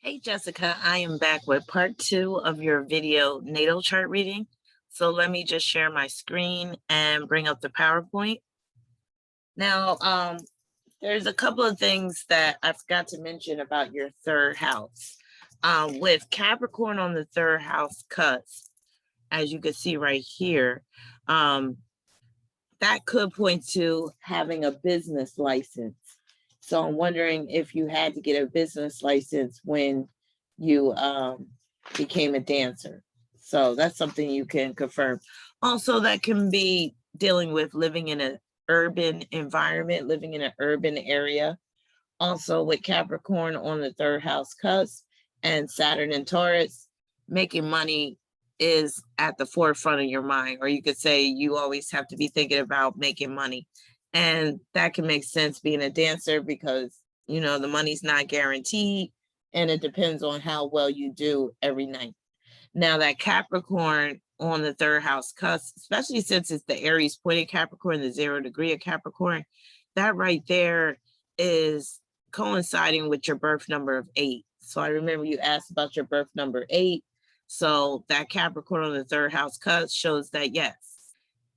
Hey Jessica, I am back with part 2 of your video natal chart reading. So let me just share my screen and bring up the PowerPoint. Now, there's a couple of things that I forgot to mention about your third house. With Capricorn on the third house cusp, as you can see right here, that could point to having a business license. So I'm wondering if you had to get a business license when you became a dancer. So that's something you can confirm. Also, that can be dealing with living in an urban environment, living in an urban area. Also with Capricorn on the third house cusp and Saturn and Taurus, making money is at the forefront of your mind, or you could say you always have to be thinking about making money. And that can make sense being a dancer because, you know, the money's not guaranteed and it depends on how well you do every night. Now that Capricorn on the third house cusp, especially since it's the Aries pointed Capricorn, the 0 degree of Capricorn, that right there is coinciding with your birth number of 8. So I remember you asked about your birth number 8. So that Capricorn on the third house cusp shows that, yes,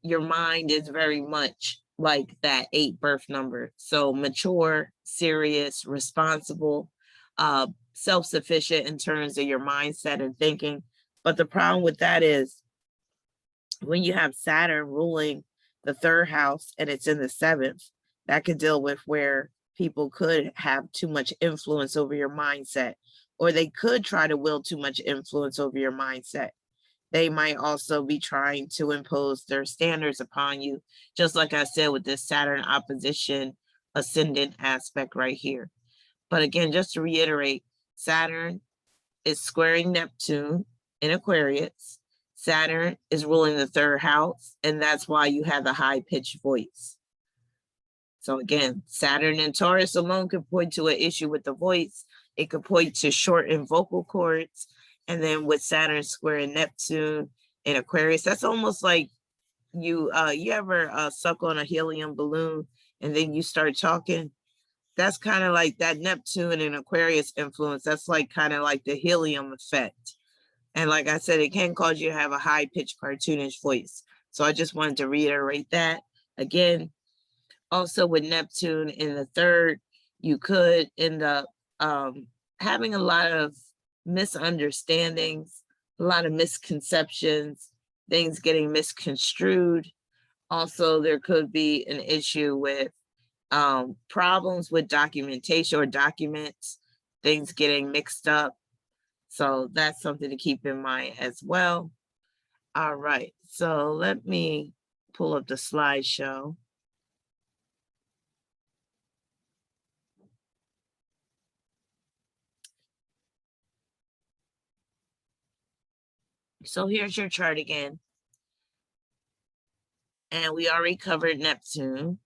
your mind is very much like that 8 birth number. So mature, serious, responsible, self-sufficient in terms of your mindset and thinking. But the problem with that is when you have Saturn ruling the third house and it's in the 7th, that could deal with where people could have too much influence over your mindset, or they could try to will too much influence over your mindset. They might also be trying to impose their standards upon you, just like I said with this Saturn opposition ascendant aspect right here. But again, just to reiterate, Saturn is squaring Neptune in Aquarius. Saturn is ruling the third house, and that's why you have the high-pitched voice. So again, Saturn and Taurus alone could point to an issue with the voice. It could point to shortened vocal cords. And then with Saturn squaring Neptune in Aquarius, that's almost like you ever suck on a helium balloon and then you start talking. That's kind of like that Neptune and Aquarius influence. That's like kind of like the helium effect. And like I said, it can cause you to have a high-pitched cartoonish voice. So I just wanted to reiterate that. Again, also with Neptune in the third, you could end up having a lot of misunderstandings, a lot of misconceptions, things getting misconstrued. Also, there could be an issue with problems with documentation or documents, things getting mixed up. So that's something to keep in mind as well. All right, so let me pull up the slideshow. So here's your chart again. And we already covered Neptune.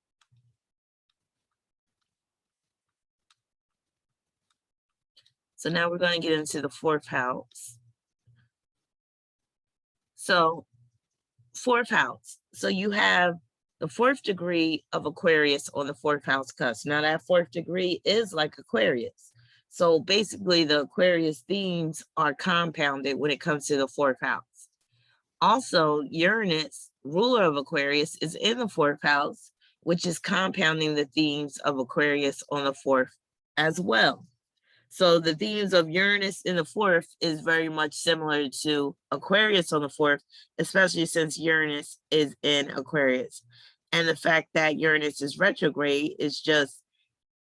So now we're going to get into the 4th house. So 4th house. So you have the 4th degree of Aquarius on the 4th house cusp. Now that 4th degree is like Aquarius. So basically the Aquarius themes are compounded when it comes to the 4th house. Also, Uranus, ruler of Aquarius, is in the 4th house, which is compounding the themes of Aquarius on the 4th as well. So the themes of Uranus in the 4th is very much similar to Aquarius on the 4th, especially since Uranus is in Aquarius. And the fact that Uranus is retrograde is just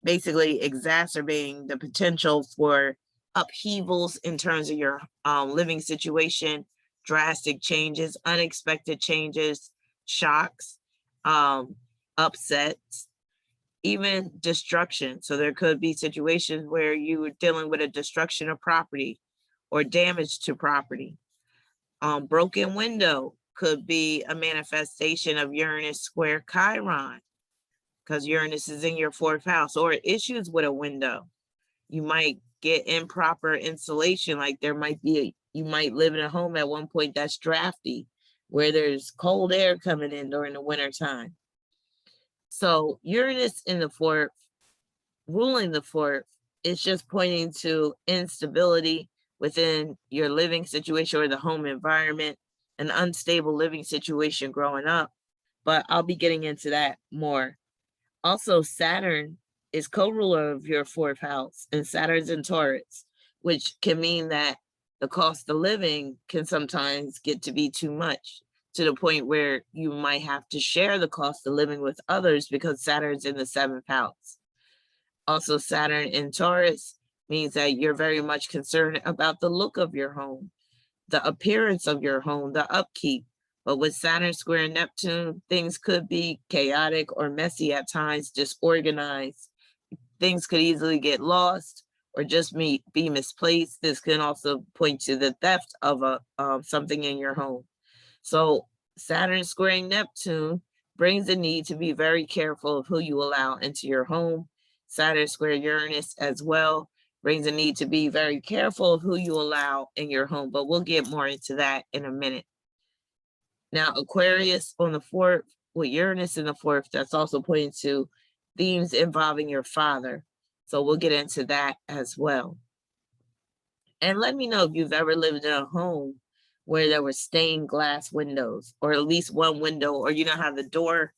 basically exacerbating the potential for upheavals in terms of your living situation, drastic changes, unexpected changes, shocks, upsets, even destruction. So there could be situations where you are dealing with a destruction of property or damage to property. Broken window could be a manifestation of Uranus square Chiron, because Uranus is in your 4th house, or issues with a window. You might get improper insulation, like there might be, you might live in a home at one point that's drafty, where there's cold air coming in during the winter time. So Uranus in the 4th, ruling the 4th, it's just pointing to instability within your living situation or the home environment, an unstable living situation growing up. But I'll be getting into that more. Also, Saturn is co-ruler of your fourth house, and Saturn's in Taurus, which can mean that the cost of living can sometimes get to be too much, to the point where you might have to share the cost of living with others because Saturn's in the seventh house. Also, Saturn in Taurus means that you're very much concerned about the look of your home, the appearance of your home, the upkeep. But with Saturn square Neptune, things could be chaotic or messy at times, disorganized. Things could easily get lost or just be misplaced. This can also point to the theft of something in your home. So Saturn squaring Neptune brings the need to be very careful of who you allow into your home. Saturn square Uranus as well brings a need to be very careful of who you allow in your home, but we'll get more into that in a minute. Now, Aquarius on the fourth, with Uranus in the fourth, that's also pointing to themes involving your father. So we'll get into that as well. And let me know if you've ever lived in a home where there were stained glass windows, or at least one window, or you know how the door,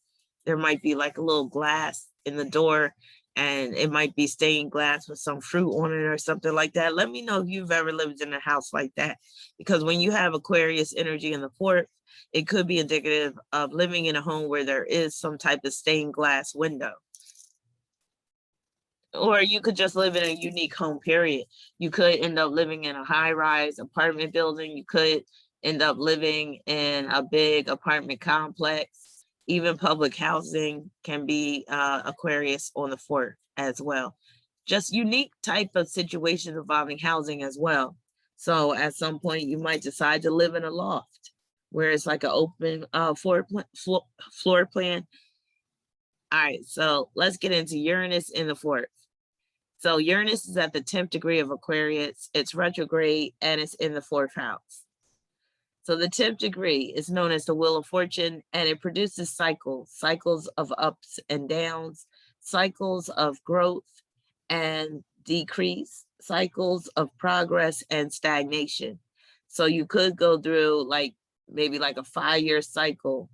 there might be like a little glass in the door, and it might be stained glass with some fruit on it or something like that. Let me know if you've ever lived in a house like that, because when you have Aquarius energy in the fourth, it could be indicative of living in a home where there is some type of stained glass window. Or you could just live in a unique home, period. You could end up living in a high-rise apartment building. You could end up living in a big apartment complex. Even public housing can be Aquarius on the fourth as well. Just unique type of situations involving housing as well. So at some point, you might decide to live in a loft where it's like an open floor plan. All right, so let's get into Uranus in the fourth. So Uranus is at the 10th degree of Aquarius. It's retrograde and it's in the fourth house. So the 10th degree is known as the Wheel of Fortune, and it produces cycles of ups and downs, cycles of growth and decrease, cycles of progress and stagnation. So you could go through maybe like a 5-year cycle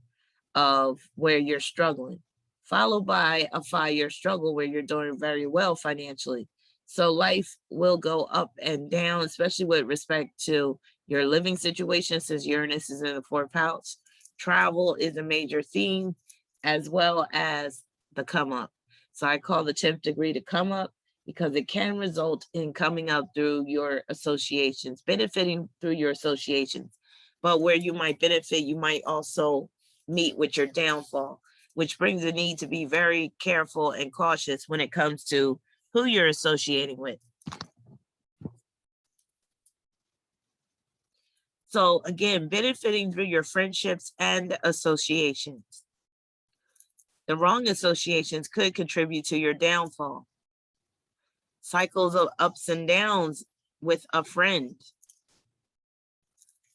of where you're struggling, followed by a 5-year struggle where you're doing very well financially. So life will go up and down, especially with respect to your living situation, since Uranus is in the fourth house. Travel is a major theme, as well as the come up. So I call the 10th degree to come up because it can result in coming up through your associations, benefiting through your associations. But where you might benefit, you might also meet with your downfall, which brings the need to be very careful and cautious when it comes to who you're associating with. So again, benefiting through your friendships and associations. The wrong associations could contribute to your downfall. Cycles of ups and downs with a friend.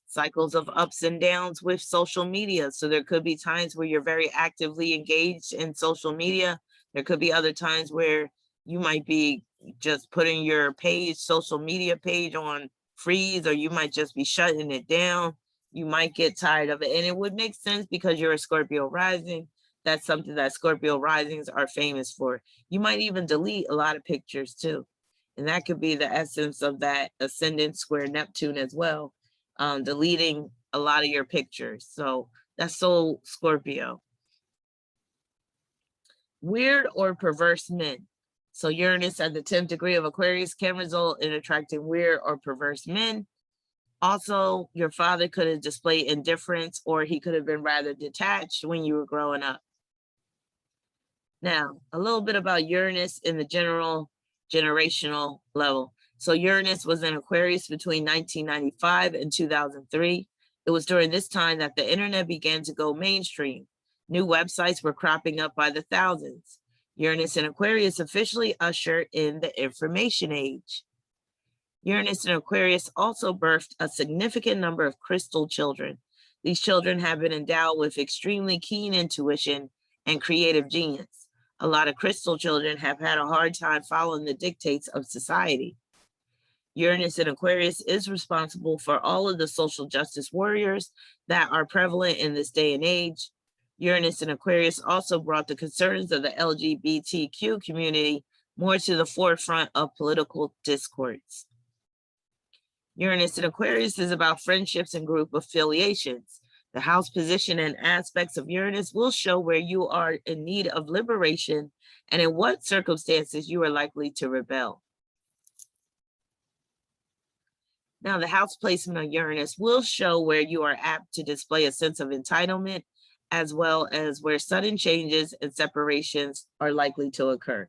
Cycles of ups and downs with social media. So there could be times where you're very actively engaged in social media. There could be other times where you might be just putting your social media page on freeze, or you might just be shutting it down. You might get tired of it. And it would make sense because you're a Scorpio rising. That's something that Scorpio risings are famous for. You might even delete a lot of pictures too. And that could be the essence of that Ascendant square Neptune as well. Deleting a lot of your pictures. So that's so Scorpio. Weird or perverse men. So Uranus at the 10th degree of Aquarius can result in attracting weird or perverse men. Also, your father could have displayed indifference, or he could have been rather detached when you were growing up. Now, a little bit about Uranus in the general generational level. So Uranus was in Aquarius between 1995 and 2003. It was during this time that the internet began to go mainstream. New websites were cropping up by the thousands. Uranus in Aquarius officially ushered in the information age. Uranus in Aquarius also birthed a significant number of crystal children. These children have been endowed with extremely keen intuition and creative genius. A lot of crystal children have had a hard time following the dictates of society. Uranus in Aquarius is responsible for all of the social justice warriors that are prevalent in this day and age. Uranus in Aquarius also brought the concerns of the LGBTQ community more to the forefront of political discourse. Uranus in Aquarius is about friendships and group affiliations. The house position and aspects of Uranus will show where you are in need of liberation and in what circumstances you are likely to rebel. Now, the house placement of Uranus will show where you are apt to display a sense of entitlement, as well as where sudden changes and separations are likely to occur.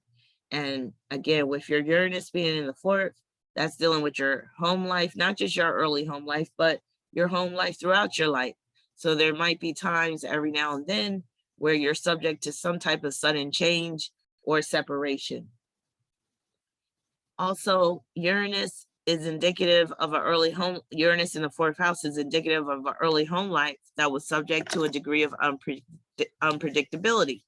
And again, with your Uranus being in the 4th, that's dealing with your home life, not just your early home life, but your home life throughout your life. So there might be times every now and then where you're subject to some type of sudden change or separation. Also, Uranus is indicative of an early home. Uranus in the 4th house is indicative of an early home life that was subject to a degree of unpredictability.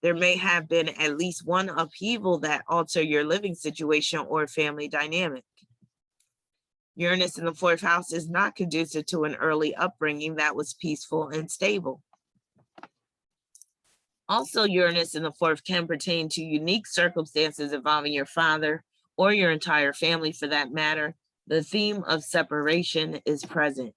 There may have been at least one upheaval that altered your living situation or family dynamic. Uranus in the 4th house is not conducive to an early upbringing that was peaceful and stable. Also, Uranus in the 4th can pertain to unique circumstances involving your father or your entire family for that matter. The theme of separation is present.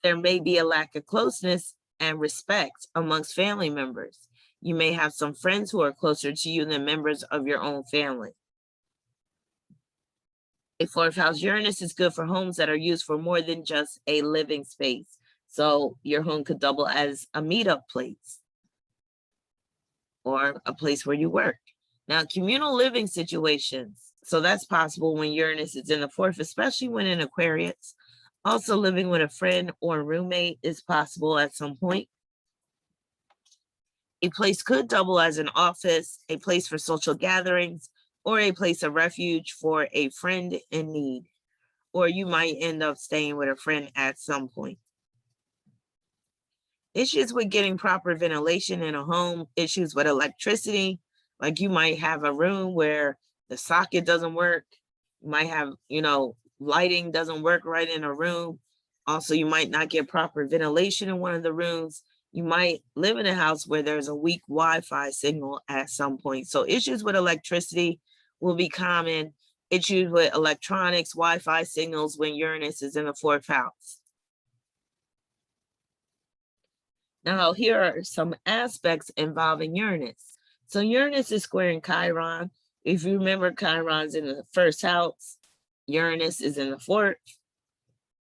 There may be a lack of closeness and respect amongst family members. You may have some friends who are closer to you than members of your own family. A 4th house Uranus is good for homes that are used for more than just a living space. So your home could double as a meetup place or a place where you work. Now, communal living situations. So that's possible when Uranus is in the 4th, especially when in Aquarius. Also, living with a friend or roommate is possible at some point. A place could double as an office, a place for social gatherings, or a place of refuge for a friend in need. Or you might end up staying with a friend at some point. Issues with getting proper ventilation in a home, issues with electricity, like you might have a room where the socket doesn't work. You might have, lighting doesn't work right in a room. Also, you might not get proper ventilation in one of the rooms. You might live in a house where there's a weak Wi-Fi signal at some point. So issues with electricity will be common. Issues with electronics, Wi-Fi signals when Uranus is in the 4th house. Now, here are some aspects involving Uranus. So Uranus is squaring Chiron. If you remember, Chiron's in the 1st house. Uranus is in the 4th.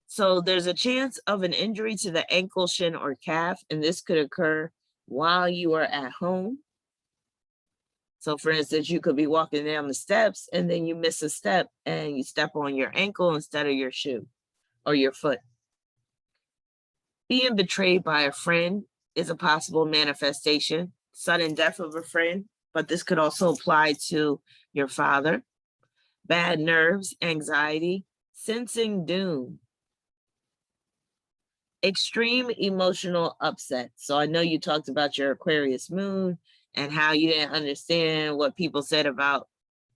So there's a chance of an injury to the ankle, shin, or calf, and this could occur while you are at home. So for instance, you could be walking down the steps and then you miss a step and you step on your ankle instead of your shoe or your foot. Being betrayed by a friend is a possible manifestation. Sudden death of a friend, but this could also apply to your father. Bad nerves, anxiety, sensing doom. Extreme emotional upset. So I know you talked about your Aquarius moon and how you didn't understand what people said about,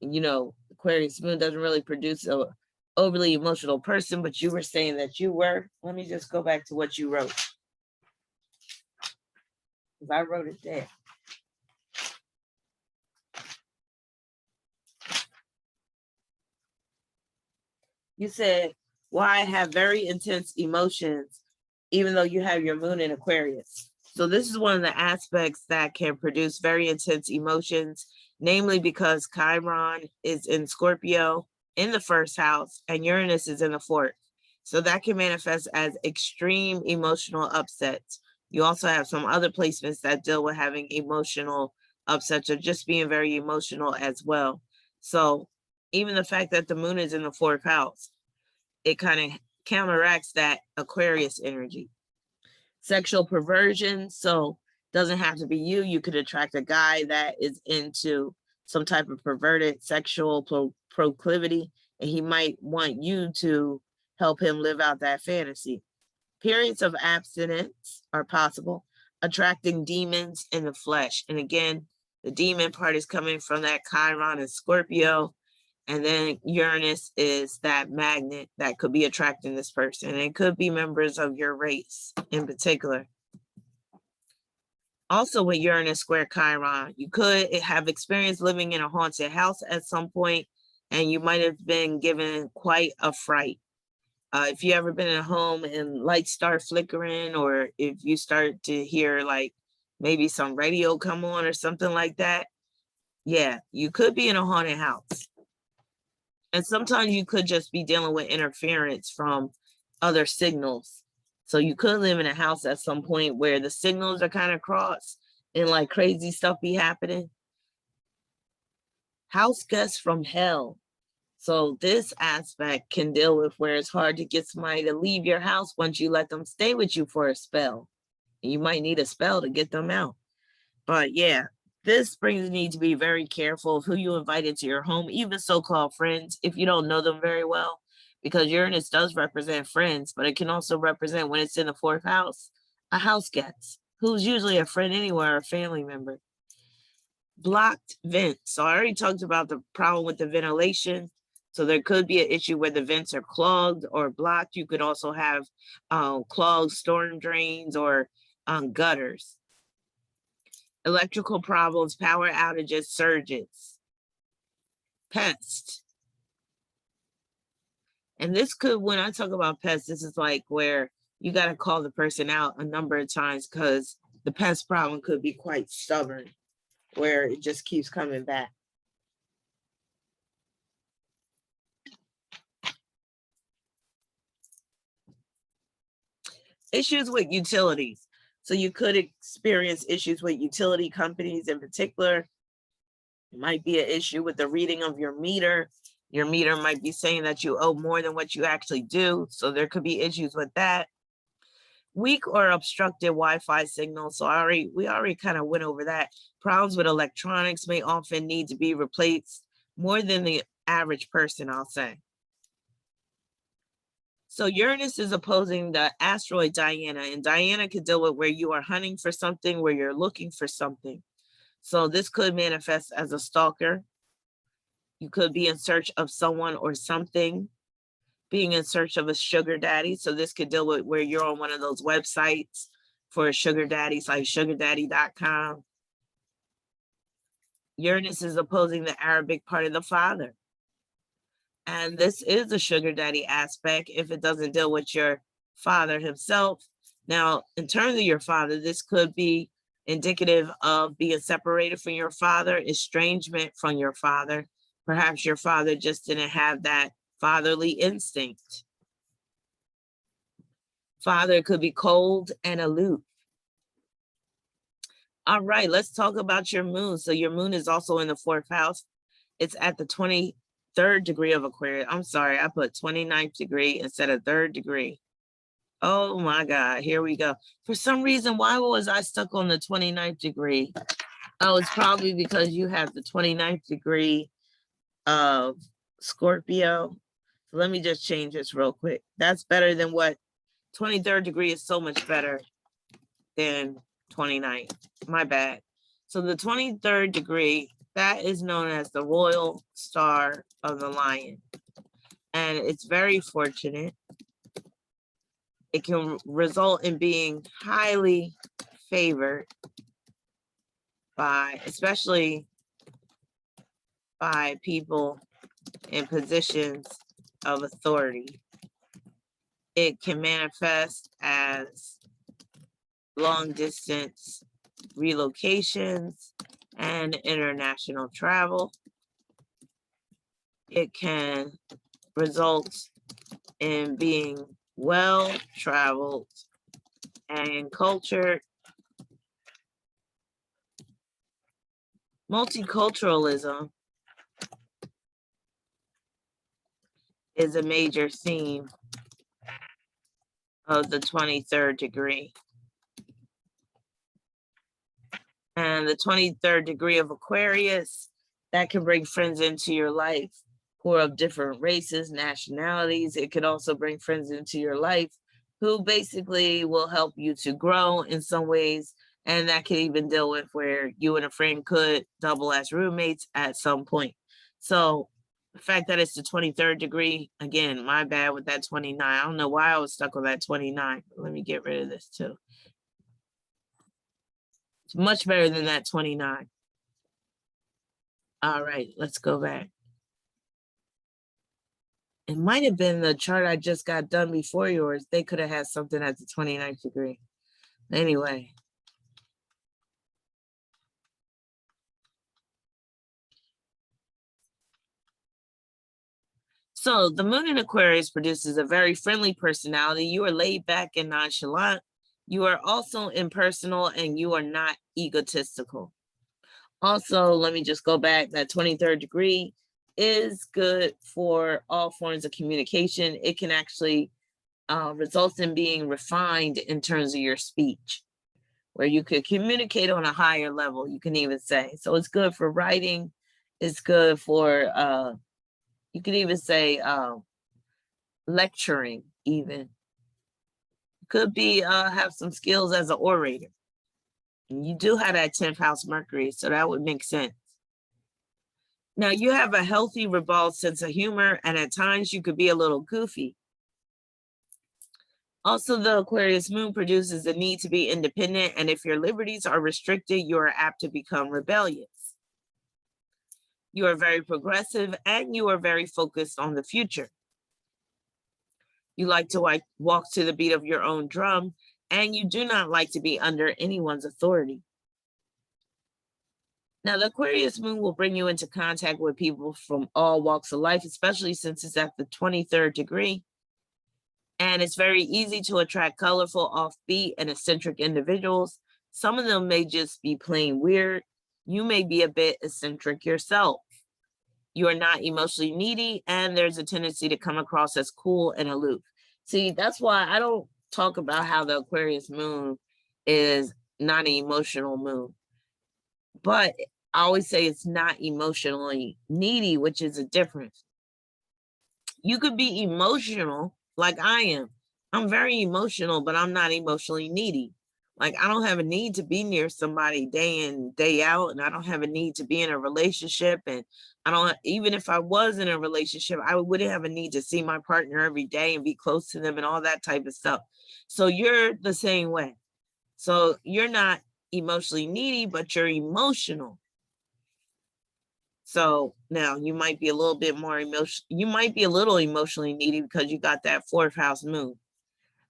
Aquarius moon doesn't really produce a overly emotional person, but you were saying that you were. Let me just go back to what you wrote, because I wrote it there. You said, why I have very intense emotions, even though you have your moon in Aquarius. So this is one of the aspects that can produce very intense emotions, namely because Chiron is in Scorpio in the 1st house and Uranus is in the 4th. So that can manifest as extreme emotional upsets. You also have some other placements that deal with having emotional upsets or just being very emotional as well. So even the fact that the moon is in the 4th house, it kind of counteracts that Aquarius energy. Sexual perversion, so doesn't have to be you. You could attract a guy that is into some type of perverted sexual proclivity, and he might want you to help him live out that fantasy. Periods of abstinence are possible. Attracting demons in the flesh. And again, The demon part is coming from that Chiron and Scorpio. And then Uranus is that magnet that could be attracting this person. It could be members of your race in particular. Also with Uranus square Chiron, you could have experienced living in a haunted house at some point, and you might have been given quite a fright. If you ever been in a home and lights start flickering, or if you start to hear like maybe some radio come on or something like that, yeah, you could be in a haunted house. And sometimes you could just be dealing with interference from other signals. So you could live in a house at some point where the signals are kind of crossed and like crazy stuff be happening. House guests from hell. So this aspect can deal with where it's hard to get somebody to leave your house once you let them stay with you for a spell. You might need a spell to get them out. But yeah, this brings you to be very careful of who you invite into your home, even so-called friends, if you don't know them very well, because Uranus does represent friends, but it can also represent, when it's in the 4th house, a house guest, who's usually a friend anywhere, or a family member. Blocked vents. So I already talked about the problem with the ventilation. So there could be an issue where the vents are clogged or blocked. You could also have clogged storm drains or gutters. Electrical problems, power outages, surges. Pest. And this could, when I talk about pests, this is like where you got to call the person out a number of times, because the pest problem could be quite stubborn, where it just keeps coming back. Issues with utilities. So you could experience issues with utility companies in particular. It might be an issue with the reading of your meter. Your meter might be saying that you owe more than what you actually do. So there could be issues with that. Weak or obstructed Wi-Fi signals. So we already kind of went over that. Problems with electronics may often need to be replaced more than the average person, I'll say. So Uranus is opposing the asteroid Diana, and Diana could deal with where you are hunting for something, where you're looking for something. So this could manifest as a stalker. You could be in search of someone or something, being in search of a sugar daddy. So this could deal with where you're on one of those websites for sugar daddies, like sugardaddy.com. Uranus is opposing the Arabic part of the father. And this is a sugar daddy aspect if it doesn't deal with your father himself. Now, in terms of your father, this could be indicative of being separated from your father, estrangement from your father. Perhaps your father just didn't have that fatherly instinct. Father could be cold and aloof. All right, let's talk about your moon. So your moon is also in the 4th house. It's at the 23rd degree of Aquarius. I'm sorry, I put 29th degree instead of 3rd degree. Oh my God, here we go. For some reason, why was I stuck on the 29th degree? Oh, it's probably because you have the 29th degree of Scorpio. So let me just change this real quick. That's better than what 23rd degree is, so much better than 29th. My bad. So the 23rd degree, that is known as the royal star of the lion. And it's very fortunate. It can result in being highly favored by, especially by people in positions of authority. It can manifest as long distance relocations and international travel. It can result in being well-traveled and cultured. Multiculturalism is a major theme of the 23rd degree. And the 23rd degree of Aquarius, that can bring friends into your life who are of different races, nationalities. It could also bring friends into your life who basically will help you to grow in some ways, And that could even deal with where you and a friend could double as roommates at some point. So the fact that it's the 23rd degree, again, my bad with that 29. I don't know why I was stuck on that 29. Let me get rid of this too. It's much better than that 29. All right, let's go back. It might have been the chart I just got done before yours. They could have had something at the 29th degree. Anyway. So the moon in Aquarius produces a very friendly personality. You are laid back and nonchalant. You are also impersonal and you are not egotistical. Also, let me just go back. That 23rd degree is good for all forms of communication. It can actually result in being refined in terms of your speech, where you could communicate on a higher level, you can even say. So it's good for writing. It's good for, you can even say lecturing even. Could be have some skills as an orator. And you do have that 10th house Mercury, so that would make sense. Now you have a healthy, ribald sense of humor, and at times you could be a little goofy. Also, the Aquarius moon produces the need to be independent, and if your liberties are restricted, you are apt to become rebellious. You are very progressive, and you are very focused on the future. You like to walk to the beat of your own drum, and you do not like to be under anyone's authority. Now, the Aquarius moon will bring you into contact with people from all walks of life, especially since it's at the 23rd degree. And it's very easy to attract colorful, offbeat, and eccentric individuals. Some of them may just be plain weird. You may be a bit eccentric yourself. You are not emotionally needy, and there's a tendency to come across as cool and aloof. See, that's why I don't talk about how the Aquarius moon is not an emotional moon. But I always say it's not emotionally needy, which is a difference. You could be emotional like I am. I'm very emotional, but I'm not emotionally needy. Like, I don't have a need to be near somebody day in, day out, and I don't have a need to be in a relationship. And I don't, even if I was in a relationship, I wouldn't have a need to see my partner every day and be close to them and all that type of stuff. So you're the same way. So you're not emotionally needy, but you're emotional. So now you might be a little bit more emotional. You might be a little emotionally needy because you got that 4th house moon.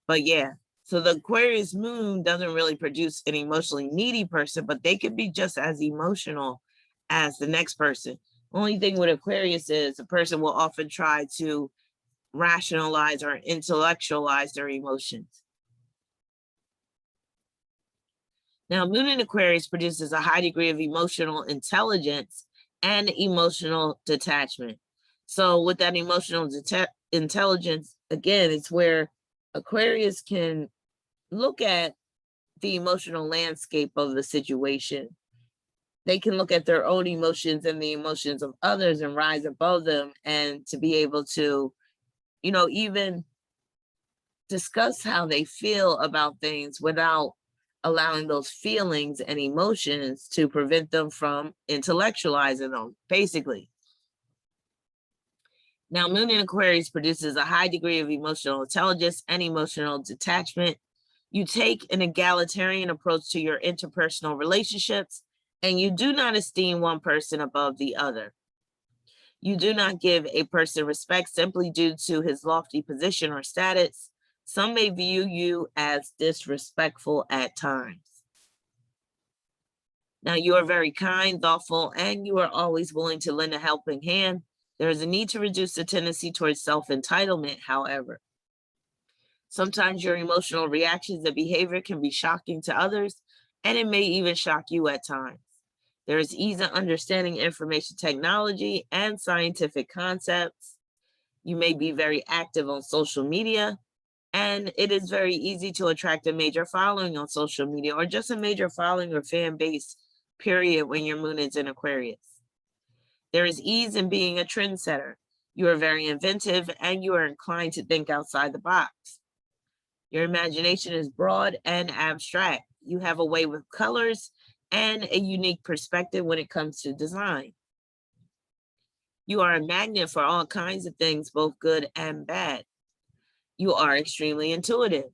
But yeah, so the Aquarius moon doesn't really produce an emotionally needy person, but they could be just as emotional as the next person. Only thing with Aquarius is a person will often try to rationalize or intellectualize their emotions. Now, moon in Aquarius produces a high degree of emotional intelligence and emotional detachment. So with that emotional intelligence, again, it's where Aquarius can look at the emotional landscape of the situation. They can look at their own emotions and the emotions of others and rise above them, and to be able to, you know, even discuss how they feel about things without allowing those feelings and emotions to prevent them from intellectualizing them, basically. Now, moon in Aquarius produces a high degree of emotional intelligence and emotional detachment. You take an egalitarian approach to your interpersonal relationships, and you do not esteem one person above the other. You do not give a person respect simply due to his lofty position or status. Some may view you as disrespectful at times. Now, you are very kind, thoughtful, and you are always willing to lend a helping hand. There is a need to reduce the tendency towards self-entitlement, however. Sometimes your emotional reactions and behavior can be shocking to others, and it may even shock you at times. There is ease in understanding information technology and scientific concepts. You may be very active on social media, and it is very easy to attract a major following on social media, or just a major following or fan base, period, when your moon is in Aquarius. There is ease in being a trendsetter. You are very inventive, and you are inclined to think outside the box. Your imagination is broad and abstract. You have a way with colors and a unique perspective when it comes to design. You are a magnet for all kinds of things, both good and bad. You are extremely intuitive.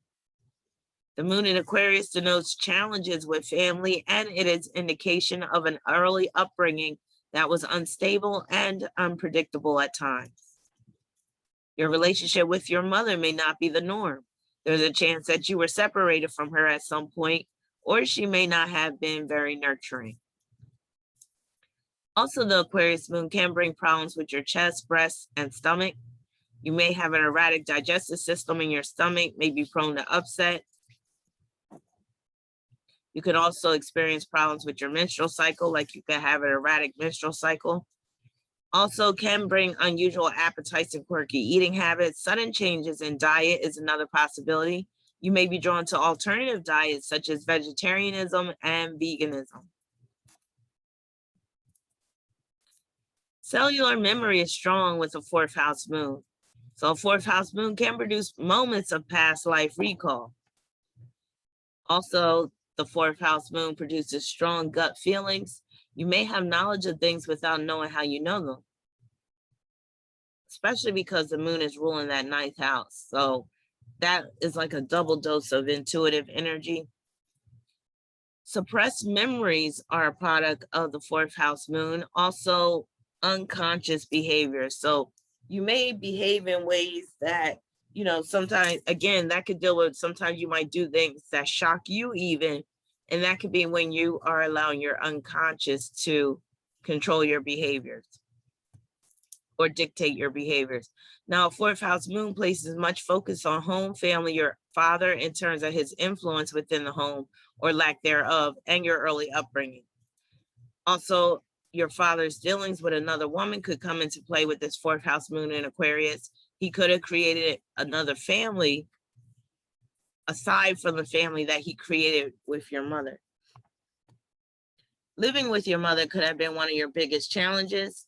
The moon in Aquarius denotes challenges with family, and it is indication of an early upbringing that was unstable and unpredictable at times. Your relationship with your mother may not be the norm. There's a chance that you were separated from her at some point, or she may not have been very nurturing. Also, the Aquarius moon can bring problems with your chest, breast, and stomach. You may have an erratic digestive system in your stomach, may be prone to upset. You can also experience problems with your menstrual cycle, like you can have an erratic menstrual cycle. Also can bring unusual appetites and quirky eating habits. Sudden changes in diet is another possibility. You may be drawn to alternative diets such as vegetarianism and veganism. Cellular memory is strong with a fourth house moon. So a fourth house moon can produce moments of past life recall. Also, the fourth house moon produces strong gut feelings. You may have knowledge of things without knowing how you know them, especially because the moon is ruling that ninth house. So that is like a double dose of intuitive energy. Suppressed memories are a product of the fourth house moon. Also, unconscious behavior. So you may behave in ways that, you know, sometimes, again, that could deal with, sometimes you might do things that shock you even, and that could be when you are allowing your unconscious to control your behaviors or dictate your behaviors. Now, fourth house moon places much focus on home, family, your father in terms of his influence within the home or lack thereof, and your early upbringing. Also, your father's dealings with another woman could come into play with this fourth house moon in Aquarius. He could have created another family aside from the family that he created with your mother. Living with your mother could have been one of your biggest challenges.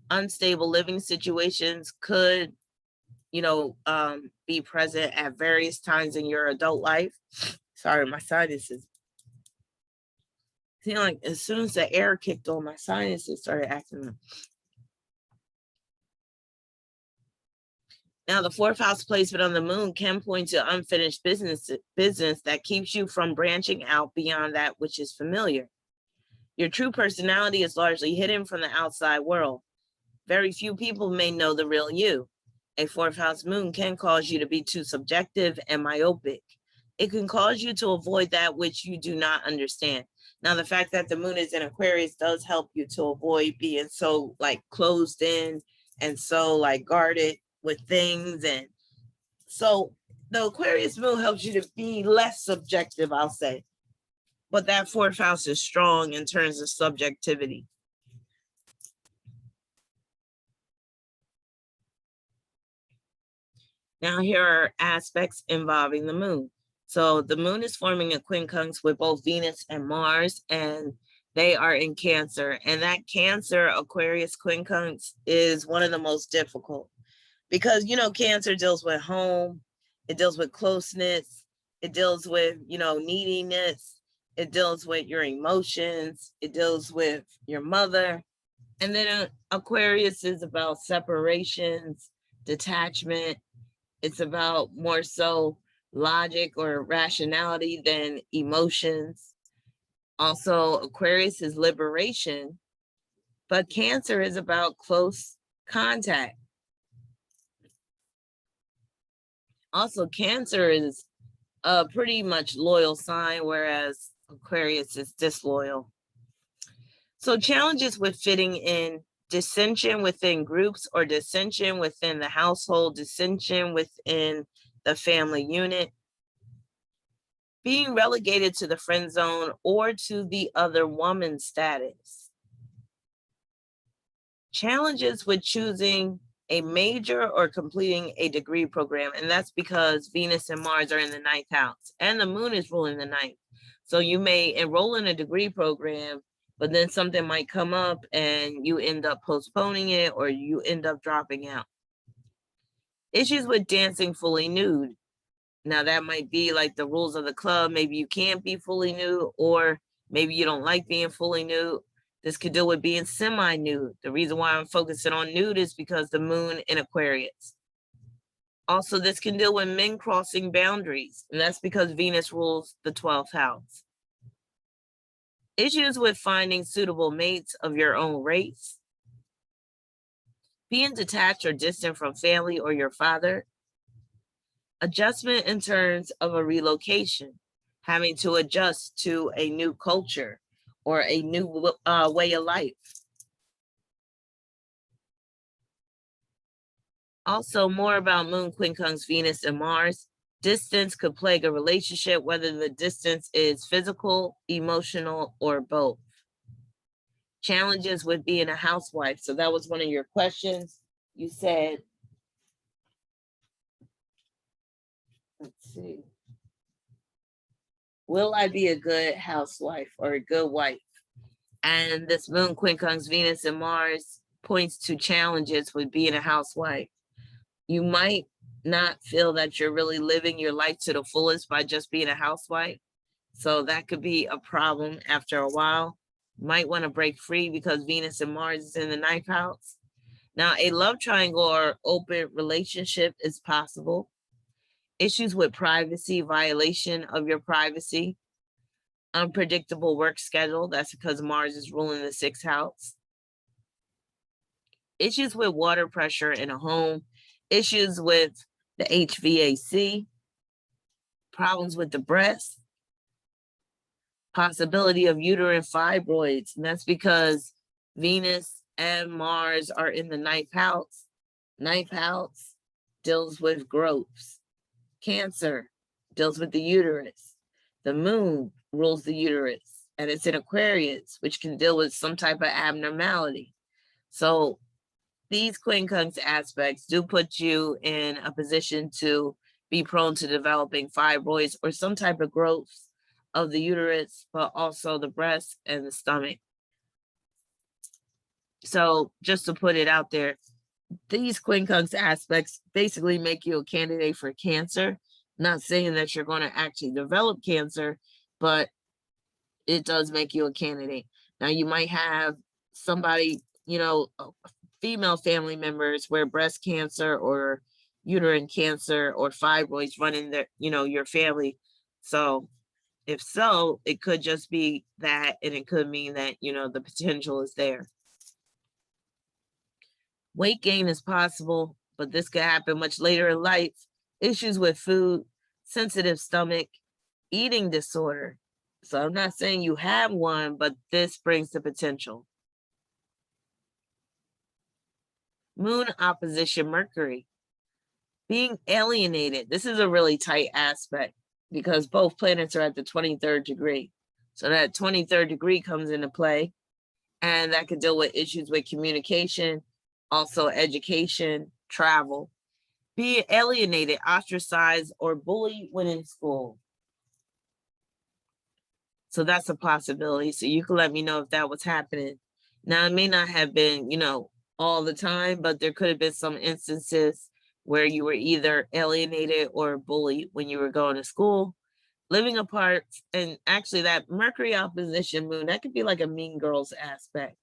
Unstable living situations could, you know, be present at various times in your adult life. Sorry, my sinuses. Seemed like as soon as the air kicked on, my sinuses started acting up. Now, the fourth house placement on the moon can point to unfinished business that keeps you from branching out beyond that which is familiar. Your true personality is largely hidden from the outside world. Very few people may know the real you. A fourth house moon can cause you to be too subjective and myopic. It can cause you to avoid that which you do not understand. Now, the fact that the moon is in Aquarius does help you to avoid being so like closed in and so like guarded with things. And so the Aquarius moon helps you to be less subjective, I'll say. But that fourth house is strong in terms of subjectivity. Now, here are aspects involving the moon. So the moon is forming a quincunx with both Venus and Mars, and they are in Cancer. And that Cancer Aquarius quincunx is one of the most difficult because, you know, Cancer deals with home, it deals with closeness, it deals with, you know, neediness, it deals with your emotions, it deals with your mother. And then Aquarius is about separations, detachment. It's about more so logic or rationality than emotions. Also, Aquarius is liberation, but Cancer is about close contact. Also, Cancer is a pretty much loyal sign, whereas Aquarius is disloyal. So challenges with fitting in, dissension within groups or dissension within the household, dissension within the family unit, being relegated to the friend zone or to the other woman status. Challenges with choosing a major or completing a degree program, and that's because Venus and Mars are in the ninth house and the moon is ruling the ninth. So you may enroll in a degree program, but then something might come up and you end up postponing it or you end up dropping out. Issues with dancing fully nude. Now that might be like the rules of the club. Maybe you can't be fully nude, or maybe you don't like being fully nude. This could deal with being semi-nude. The reason why I'm focusing on nude is because the moon in Aquarius. Also, this can deal with men crossing boundaries, and that's because Venus rules the 12th house. Issues with finding suitable mates of your own race. Being detached or distant from family or your father. Adjustment in terms of a relocation, having to adjust to a new culture or a new way of life. Also, more about Moon, Quincunx, Venus, and Mars. Distance could plague a relationship, whether the distance is physical, emotional, or both. Challenges with being a housewife. So that was one of your questions. You said, let's see, will I be a good housewife or a good wife? And this Moon, Quincunx, Venus, and Mars points to challenges with being a housewife. You might not feel that you're really living your life to the fullest by just being a housewife. So that could be a problem after a while. Might want to break free because Venus and Mars is in the 9th house. Now, a love triangle or open relationship is possible. Issues with privacy, violation of your privacy. Unpredictable work schedule. That's because Mars is ruling the 6th house. Issues with water pressure in a home. Issues with the HVAC. Problems with the breast. Possibility of uterine fibroids. And that's because Venus and Mars are in the 9th house. 9th house deals with growths. Cancer deals with the uterus. The moon rules the uterus, and it's in Aquarius, which can deal with some type of abnormality. So these quincunx aspects do put you in a position to be prone to developing fibroids or some type of growths of the uterus, but also the breast and the stomach. So just to put it out there, these quincunx aspects basically make you a candidate for cancer. Not saying that you're going to actually develop cancer, but it does make you a candidate. Now, you might have somebody, female family members where breast cancer or uterine cancer or fibroids run in their, your family. So if so, it could just be that, and it could mean that, the potential is there. Weight gain is possible, but this could happen much later in life. Issues with food, sensitive stomach, eating disorder. So I'm not saying you have one, but this brings the potential. Moon opposition Mercury. Being alienated. This is a really tight aspect because both planets are at the 23rd degree. So that 23rd degree comes into play, and that could deal with issues with communication, also education, travel. Being alienated, ostracized, or bullied when in school. So that's a possibility. So you can let me know if that was happening. Now, it may not have been, all the time, but there could have been some instances where you were either alienated or bullied when you were going to school, living apart. And actually that Mercury opposition moon, that could be like a Mean Girls aspect,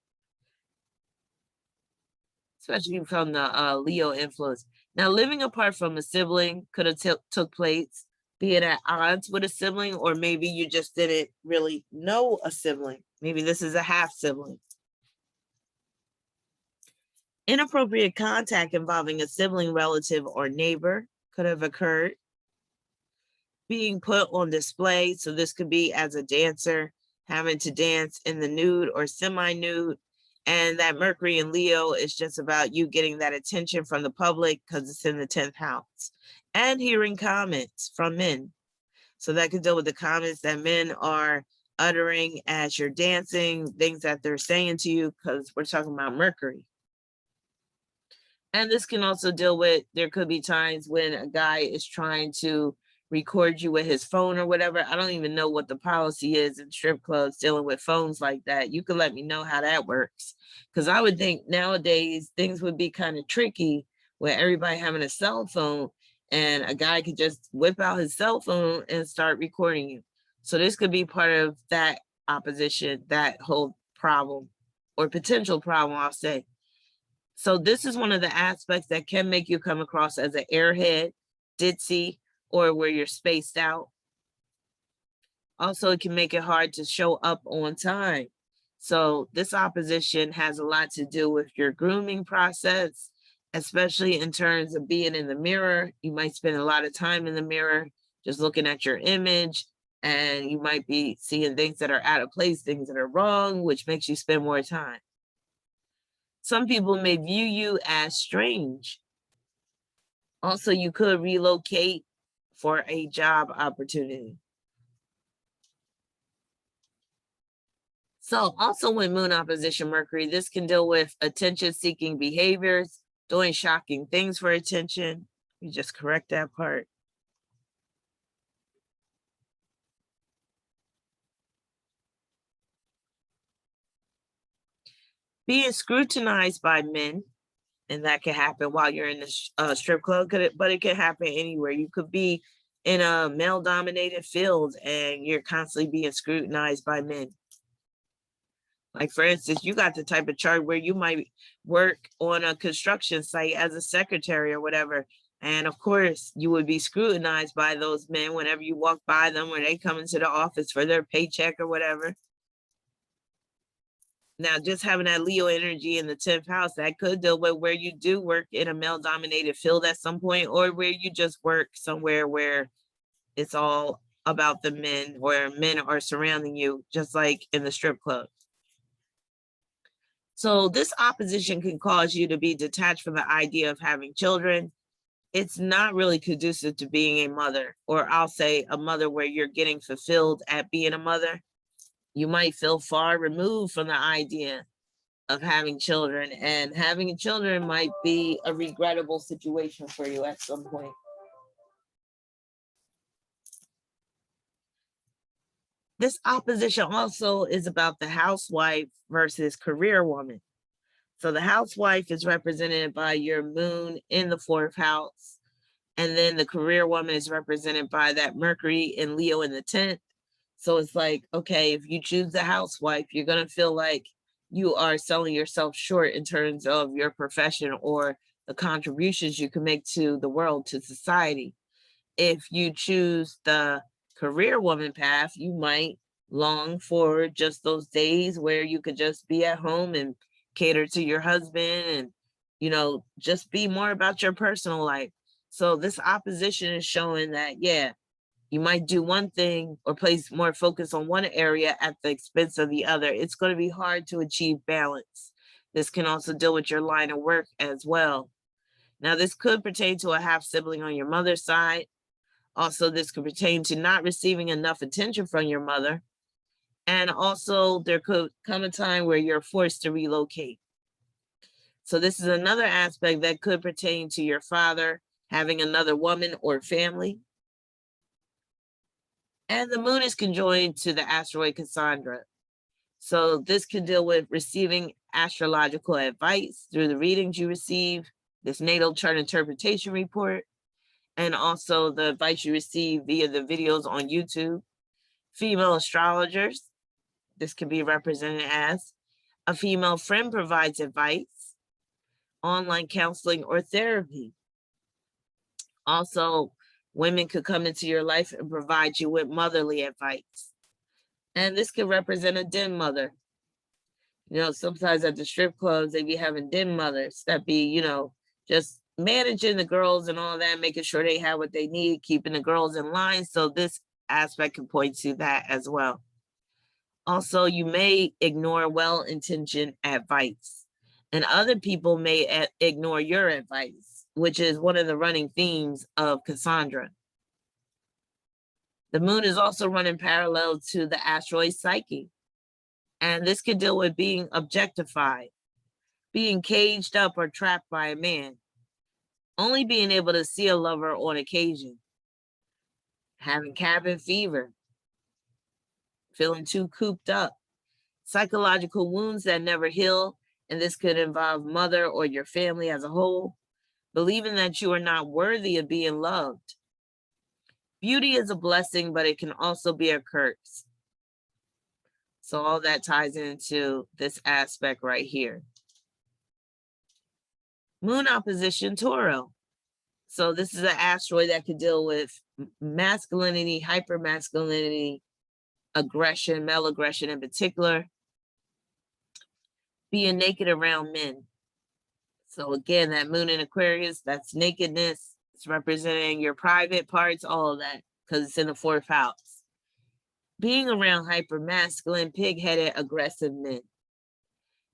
especially from the Leo influence. Now, living apart from a sibling could have took place, be it at odds with a sibling, or maybe you just didn't really know a sibling. Maybe this is a half sibling. Inappropriate contact involving a sibling, relative, or neighbor could have occurred. Being put on display, so this could be as a dancer, having to dance in the nude or semi-nude. And that Mercury in Leo is just about you getting that attention from the public because it's in the 10th house. And hearing comments from men. So that could deal with the comments that men are uttering as you're dancing, things that they're saying to you, because we're talking about Mercury. And this can also deal with, there could be times when a guy is trying to record you with his phone or whatever. I don't even know what the policy is in strip clubs dealing with phones like that. You could let me know how that works. Because I would think nowadays things would be kind of tricky with everybody having a cell phone. And a guy could just whip out his cell phone and start recording you. So this could be part of that opposition, that whole problem or potential problem, I'll say. So this is one of the aspects that can make you come across as an airhead, ditzy, or where you're spaced out. Also, it can make it hard to show up on time. So this opposition has a lot to do with your grooming process, especially in terms of being in the mirror. You might spend a lot of time in the mirror, just looking at your image, and you might be seeing things that are out of place, things that are wrong, which makes you spend more time. Some people may view you as strange. Also, you could relocate for a job opportunity. So also with Moon opposition Mercury, this can deal with attention-seeking behaviors, doing shocking things for attention. You just correct that part. Being scrutinized by men, and that can happen while you're in the strip club, but it can happen anywhere. You could be in a male-dominated field and you're constantly being scrutinized by men. Like, for instance, you got the type of chart where you might work on a construction site as a secretary or whatever. And of course, you would be scrutinized by those men whenever you walk by them, when they come into the office for their paycheck or whatever. Now, just having that Leo energy in the 10th house, that could deal with where you do work in a male-dominated field at some point, or where you just work somewhere where it's all about the men, where men are surrounding you, just like in the strip club. So this opposition can cause you to be detached from the idea of having children. It's not really conducive to being a mother, or I'll say a mother where you're getting fulfilled at being a mother. You might feel far removed from the idea of having children, and having children might be a regrettable situation for you at some point. This opposition also is about the housewife versus career woman. So the housewife is represented by your moon in the 4th house. And then the career woman is represented by that Mercury in Leo in the 10th. So it's like, okay, if you choose the housewife, you're going to feel like you are selling yourself short in terms of your profession or the contributions you can make to the world, to society. If you choose the career woman path, you might long for just those days where you could just be at home and cater to your husband and, you know, just be more about your personal life. So this opposition is showing that, yeah, you might do one thing or place more focus on one area at the expense of the other. It's going to be hard to achieve balance. This can also deal with your line of work as well. Now, this could pertain to a half sibling on your mother's side. Also, this could pertain to not receiving enough attention from your mother. And also, there could come a time where you're forced to relocate. So this is another aspect that could pertain to your father having another woman or family. And the moon is conjoined to the asteroid Cassandra. So this can deal with receiving astrological advice through the readings you receive, this natal chart interpretation report, and also the advice you receive via the videos on YouTube. Female astrologers, this can be represented as a female friend provides advice, online counseling or therapy. Also, women could come into your life and provide you with motherly advice. And this could represent a den mother. You know, sometimes at the strip clubs, they be having den mothers that be, you know, just managing the girls and all that, making sure they have what they need, keeping the girls in line. So this aspect can point to that as well. Also, you may ignore well-intentioned advice, and other people may ignore your advice, which is one of the running themes of Cassandra. The moon is also running parallel to the asteroid Psyche, and this could deal with being objectified, being caged up or trapped by a man, only being able to see a lover on occasion, having cabin fever, feeling too cooped up, psychological wounds that never heal, and this could involve mother or your family as a whole, believing that you are not worthy of being loved. Beauty is a blessing, but it can also be a curse. So all that ties into this aspect right here. Moon opposition Tauro. So this is an asteroid that could deal with masculinity, hypermasculinity, aggression, male aggression in particular, being naked around men. So again, that moon in Aquarius, that's nakedness. It's representing your private parts, all of that, because it's in the 4th house. Being around hyper-masculine, pig-headed, aggressive men.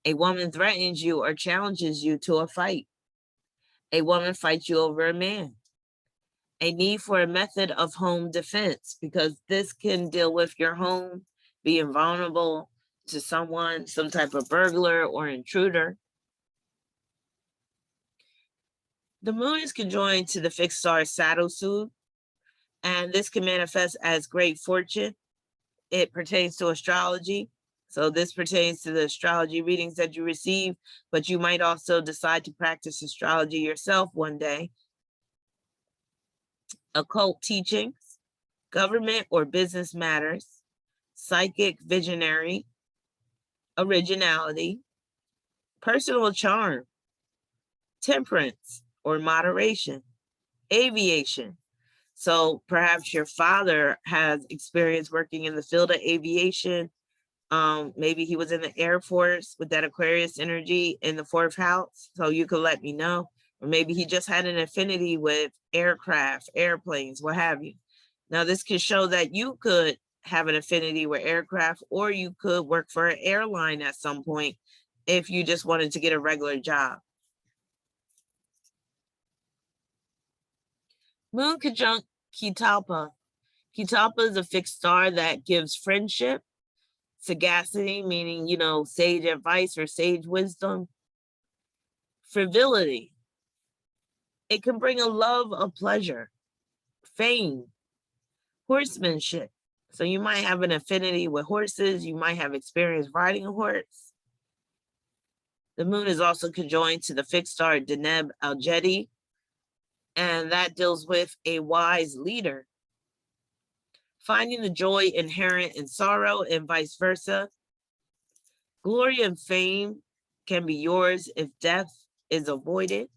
A woman threatens you or challenges you to a fight. A woman fights you over a man. A need for a method of home defense, because this can deal with your home being vulnerable to someone, some type of burglar or intruder. The moon is conjoined to the fixed star Sato, and this can manifest as great fortune. It pertains to astrology. So this pertains to the astrology readings that you receive, but you might also decide to practice astrology yourself one day. Occult teachings, government or business matters, psychic visionary, originality, personal charm, temperance or moderation, aviation. So perhaps your father has experience working in the field of aviation. Maybe he was in the Air Force with that Aquarius energy in the 4th house. So you could let me know. Or maybe he just had an affinity with aircraft, airplanes, what have you. Now this could show that you could have an affinity with aircraft, or you could work for an airline at some point if you just wanted to get a regular job. Moon conjunct Kitalpa. Kitalpa is a fixed star that gives friendship, sagacity, meaning, sage advice or sage wisdom, frivolity. It can bring a love of pleasure, fame, horsemanship. So you might have an affinity with horses. You might have experience riding a horse. The moon is also conjoined to the fixed star Deneb Al-Jedi, and that deals with a wise leader. Finding the joy inherent in sorrow and vice versa. Glory and fame can be yours if death is avoided.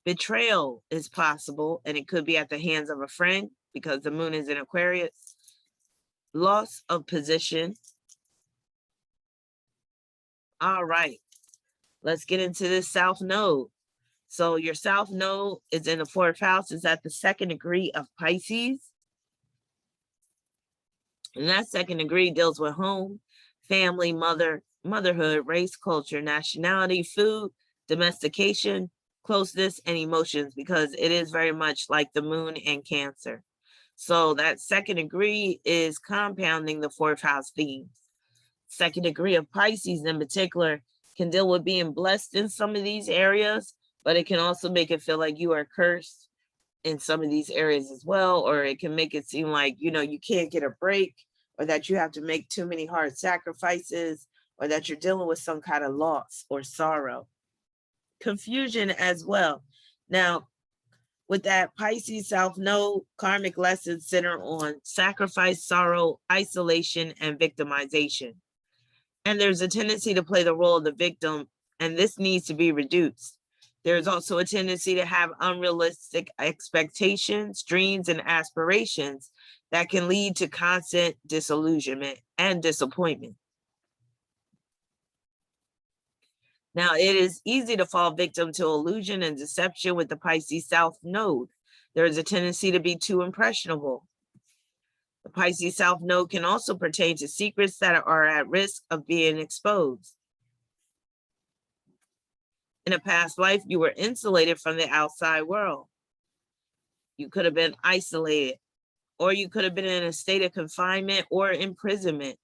Betrayal is possible, and it could be at the hands of a friend because the moon is in Aquarius. Loss of position. All right, let's get into this South Node. So your South Node is in the 4th house. It's at the 2nd degree of Pisces. And that 2nd degree deals with home, family, motherhood, race, culture, nationality, food, domestication, closeness, and emotions, because it is very much like the moon in Cancer. So that 2nd degree is compounding the 4th house themes. 2nd degree of Pisces in particular can deal with being blessed in some of these areas, but it can also make it feel like you are cursed in some of these areas as well, or it can make it seem like, you can't get a break, or that you have to make too many hard sacrifices, or that you're dealing with some kind of loss or sorrow. Confusion as well. Now, with that Pisces South Node, karmic lessons center on sacrifice, sorrow, isolation, and victimization. And there's a tendency to play the role of the victim, and this needs to be reduced. There's also a tendency to have unrealistic expectations, dreams, and aspirations that can lead to constant disillusionment and disappointment. Now, it is easy to fall victim to illusion and deception with the Pisces South Node. There is a tendency to be too impressionable. The Pisces South Node can also pertain to secrets that are at risk of being exposed. In a past life, you were insulated from the outside world. You could have been isolated, or you could have been in a state of confinement or imprisonment.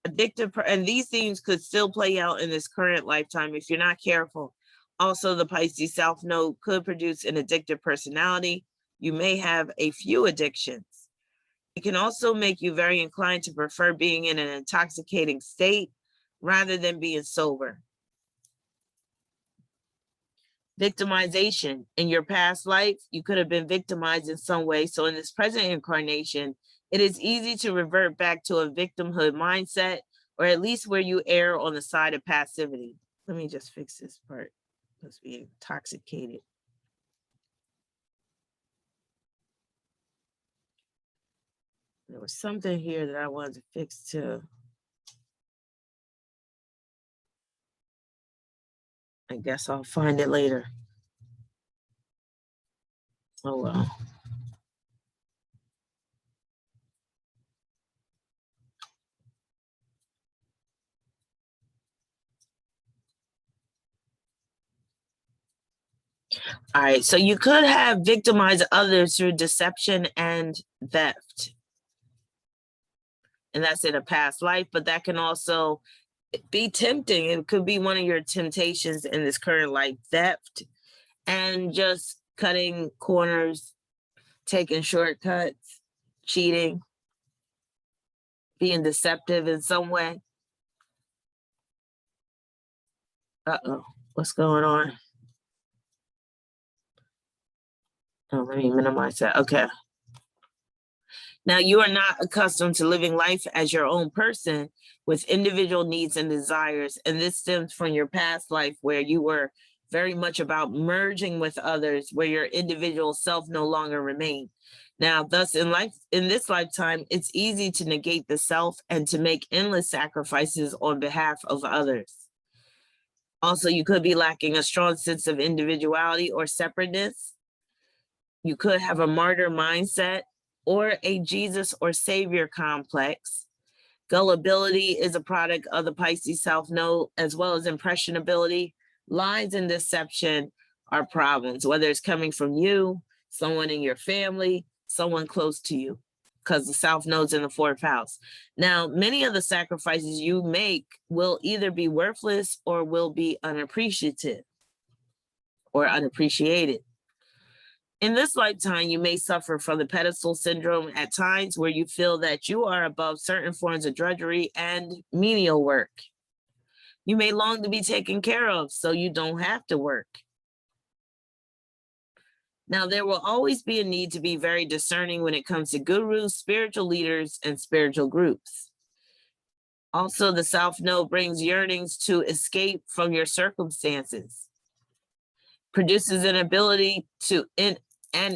Addictive, and these things could still play out in this current lifetime if you're not careful. Also, the Pisces South Node could produce an addictive personality. You may have a few addictions. It can also make you very inclined to prefer being in an intoxicating state rather than being sober. victimization. In your past life, you could have been victimized in some way. So in this present incarnation, it is easy to revert back to a victimhood mindset, or at least where you err on the side of passivity. Let me just fix this part. Let's be intoxicated. There was something here that I wanted to fix too. I guess I'll find it later. Oh well. All right, so you could have victimized others through deception and theft. And that's in a past life, but that can also be tempting. It could be one of your temptations in this current life, theft and just cutting corners, taking shortcuts, cheating, being deceptive in some way. Uh-oh, what's going on? Oh, let me minimize that. Okay. Now, you are not accustomed to living life as your own person with individual needs and desires. And this stems from your past life where you were very much about merging with others, where your individual self no longer remained. Now, thus in this lifetime, it's easy to negate the self and to make endless sacrifices on behalf of others. Also, you could be lacking a strong sense of individuality or separateness. You could have a martyr mindset or a Jesus or Savior complex. Gullibility is a product of the Pisces South Node, as well as impressionability. Lies and deception are problems, whether it's coming from you, someone in your family, someone close to you, because the South Node's in the 4th house. Now, many of the sacrifices you make will either be worthless or will be unappreciative or unappreciated. In this lifetime, you may suffer from the pedestal syndrome at times where you feel that you are above certain forms of drudgery and menial work. You may long to be taken care of so you don't have to work. Now, there will always be a need to be very discerning when it comes to gurus, spiritual leaders, and spiritual groups. Also, the South Node brings yearnings to escape from your circumstances, produces an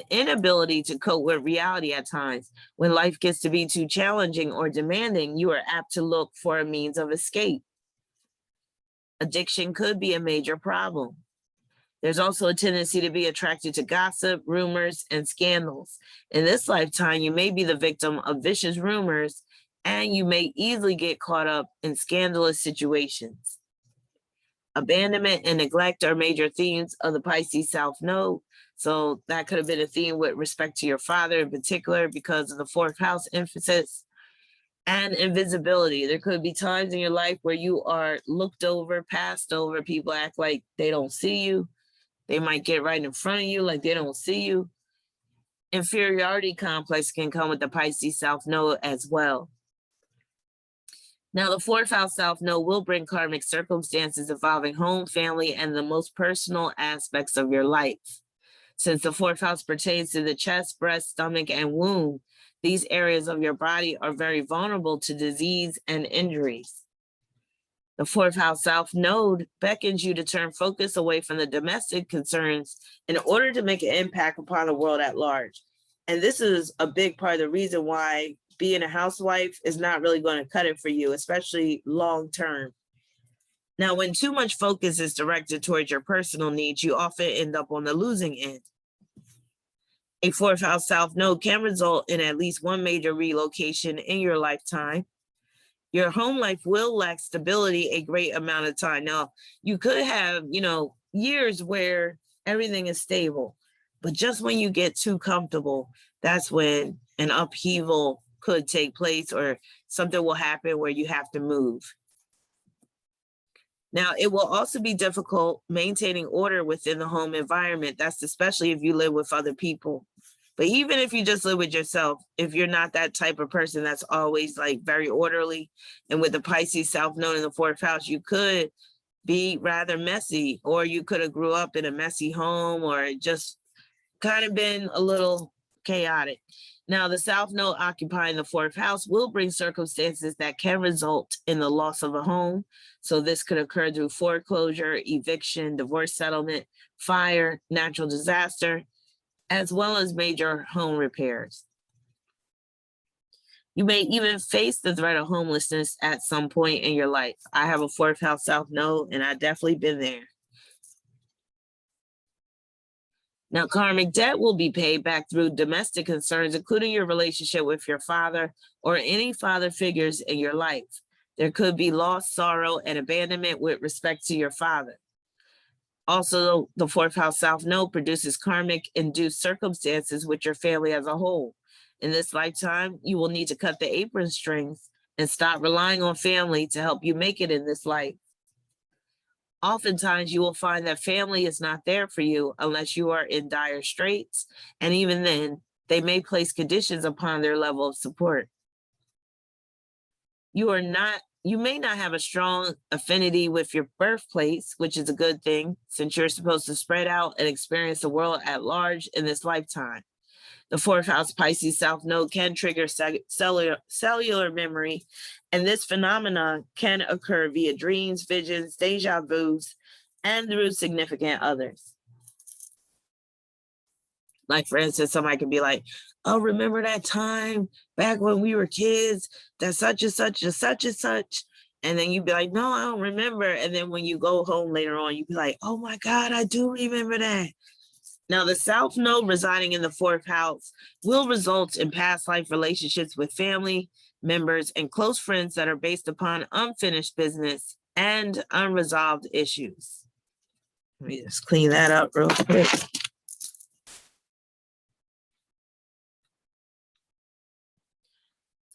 inability to cope with reality at times. When life gets to be too challenging or demanding, you are apt to look for a means of escape. Addiction could be a major problem. There's also a tendency to be attracted to gossip, rumors, and scandals. In this lifetime, you may be the victim of vicious rumors, and you may easily get caught up in scandalous situations. Abandonment and neglect are major themes of the Pisces South Node. So that could have been a theme with respect to your father in particular because of the 4th house emphasis. And invisibility. There could be times in your life where you are looked over, passed over. People act like they don't see you. They might get right in front of you like they don't see you. Inferiority complex can come with the Pisces South Node as well. Now, the 4th house South Node will bring karmic circumstances involving home, family, and the most personal aspects of your life. Since the 4th house pertains to the chest, breast, stomach, and womb, these areas of your body are very vulnerable to disease and injuries. The 4th house South Node beckons you to turn focus away from the domestic concerns in order to make an impact upon the world at large. And this is a big part of the reason why being a housewife is not really going to cut it for you, especially long term. Now, when too much focus is directed towards your personal needs, you often end up on the losing end. A 4th house South Node can result in at least one major relocation in your lifetime. Your home life will lack stability a great amount of time. Now, you could have, years where everything is stable, but just when you get too comfortable, that's when an upheaval could take place or something will happen where you have to move. Now, it will also be difficult maintaining order within the home environment. That's especially if you live with other people. But even if you just live with yourself, if you're not that type of person that's always like very orderly, and with the Pisces South Node in the 4th house, you could be rather messy, or you could have grew up in a messy home, or just kind of been a little chaotic. Now, the South Node occupying the fourth house will bring circumstances that can result in the loss of a home. So this could occur through foreclosure, eviction, divorce settlement, fire, natural disaster, as well as major home repairs. You may even face the threat of homelessness at some point in your life. I have a fourth house South Node, and I've definitely been there. Now, karmic debt will be paid back through domestic concerns, including your relationship with your father or any father figures in your life. There could be loss, sorrow, and abandonment with respect to your father. Also, the fourth house South Node produces karmic-induced circumstances with your family as a whole. In this lifetime, you will need to cut the apron strings and stop relying on family to help you make it in this life. Oftentimes, you will find that family is not there for you unless you are in dire straits, and even then, they may place conditions upon their level of support. You may not have a strong affinity with your birthplace, which is a good thing, since you're supposed to spread out and experience the world at large in this lifetime. The fourth house Pisces South Node can trigger cellular memory, and this phenomenon can occur via dreams, visions, deja vus, and through significant others. Like, for instance, somebody could be like, oh, remember that time back when we were kids, that such and such and such and such. And then you'd be like, no, I don't remember. And then when you go home later on, you'd be like, oh my God, I do remember that. Now, the South Node residing in the fourth house will result in past life relationships with family members and close friends that are based upon unfinished business and unresolved issues. Let me just clean that up real quick.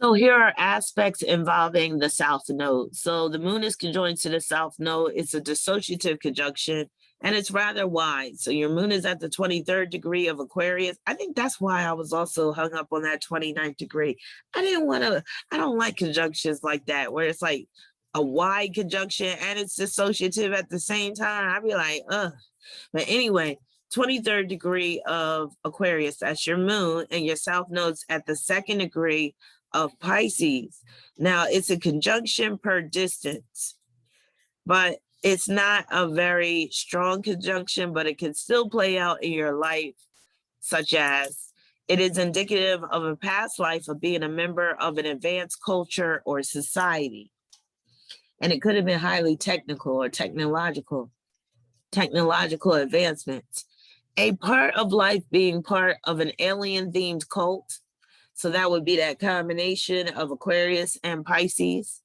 So here are aspects involving the South Node. So the moon is conjoined to the South Node. It's a dissociative conjunction, and it's rather wide. So your moon is at the 23rd degree of Aquarius. I think that's why I was also hung up on that 29th degree. I don't like conjunctions like that, where it's like a wide conjunction and it's dissociative at the same time. I'd be like, ugh. But anyway, 23rd degree of Aquarius, that's your moon, and your South Node's at the 2nd degree of Pisces. Now, it's a conjunction per distance, but it's not a very strong conjunction, but it can still play out in your life, such as it is indicative of a past life of being a member of an advanced culture or society. And it could have been highly technical or technological advancements. A part of life being part of an alien-themed cult. So that would be that combination of Aquarius and Pisces.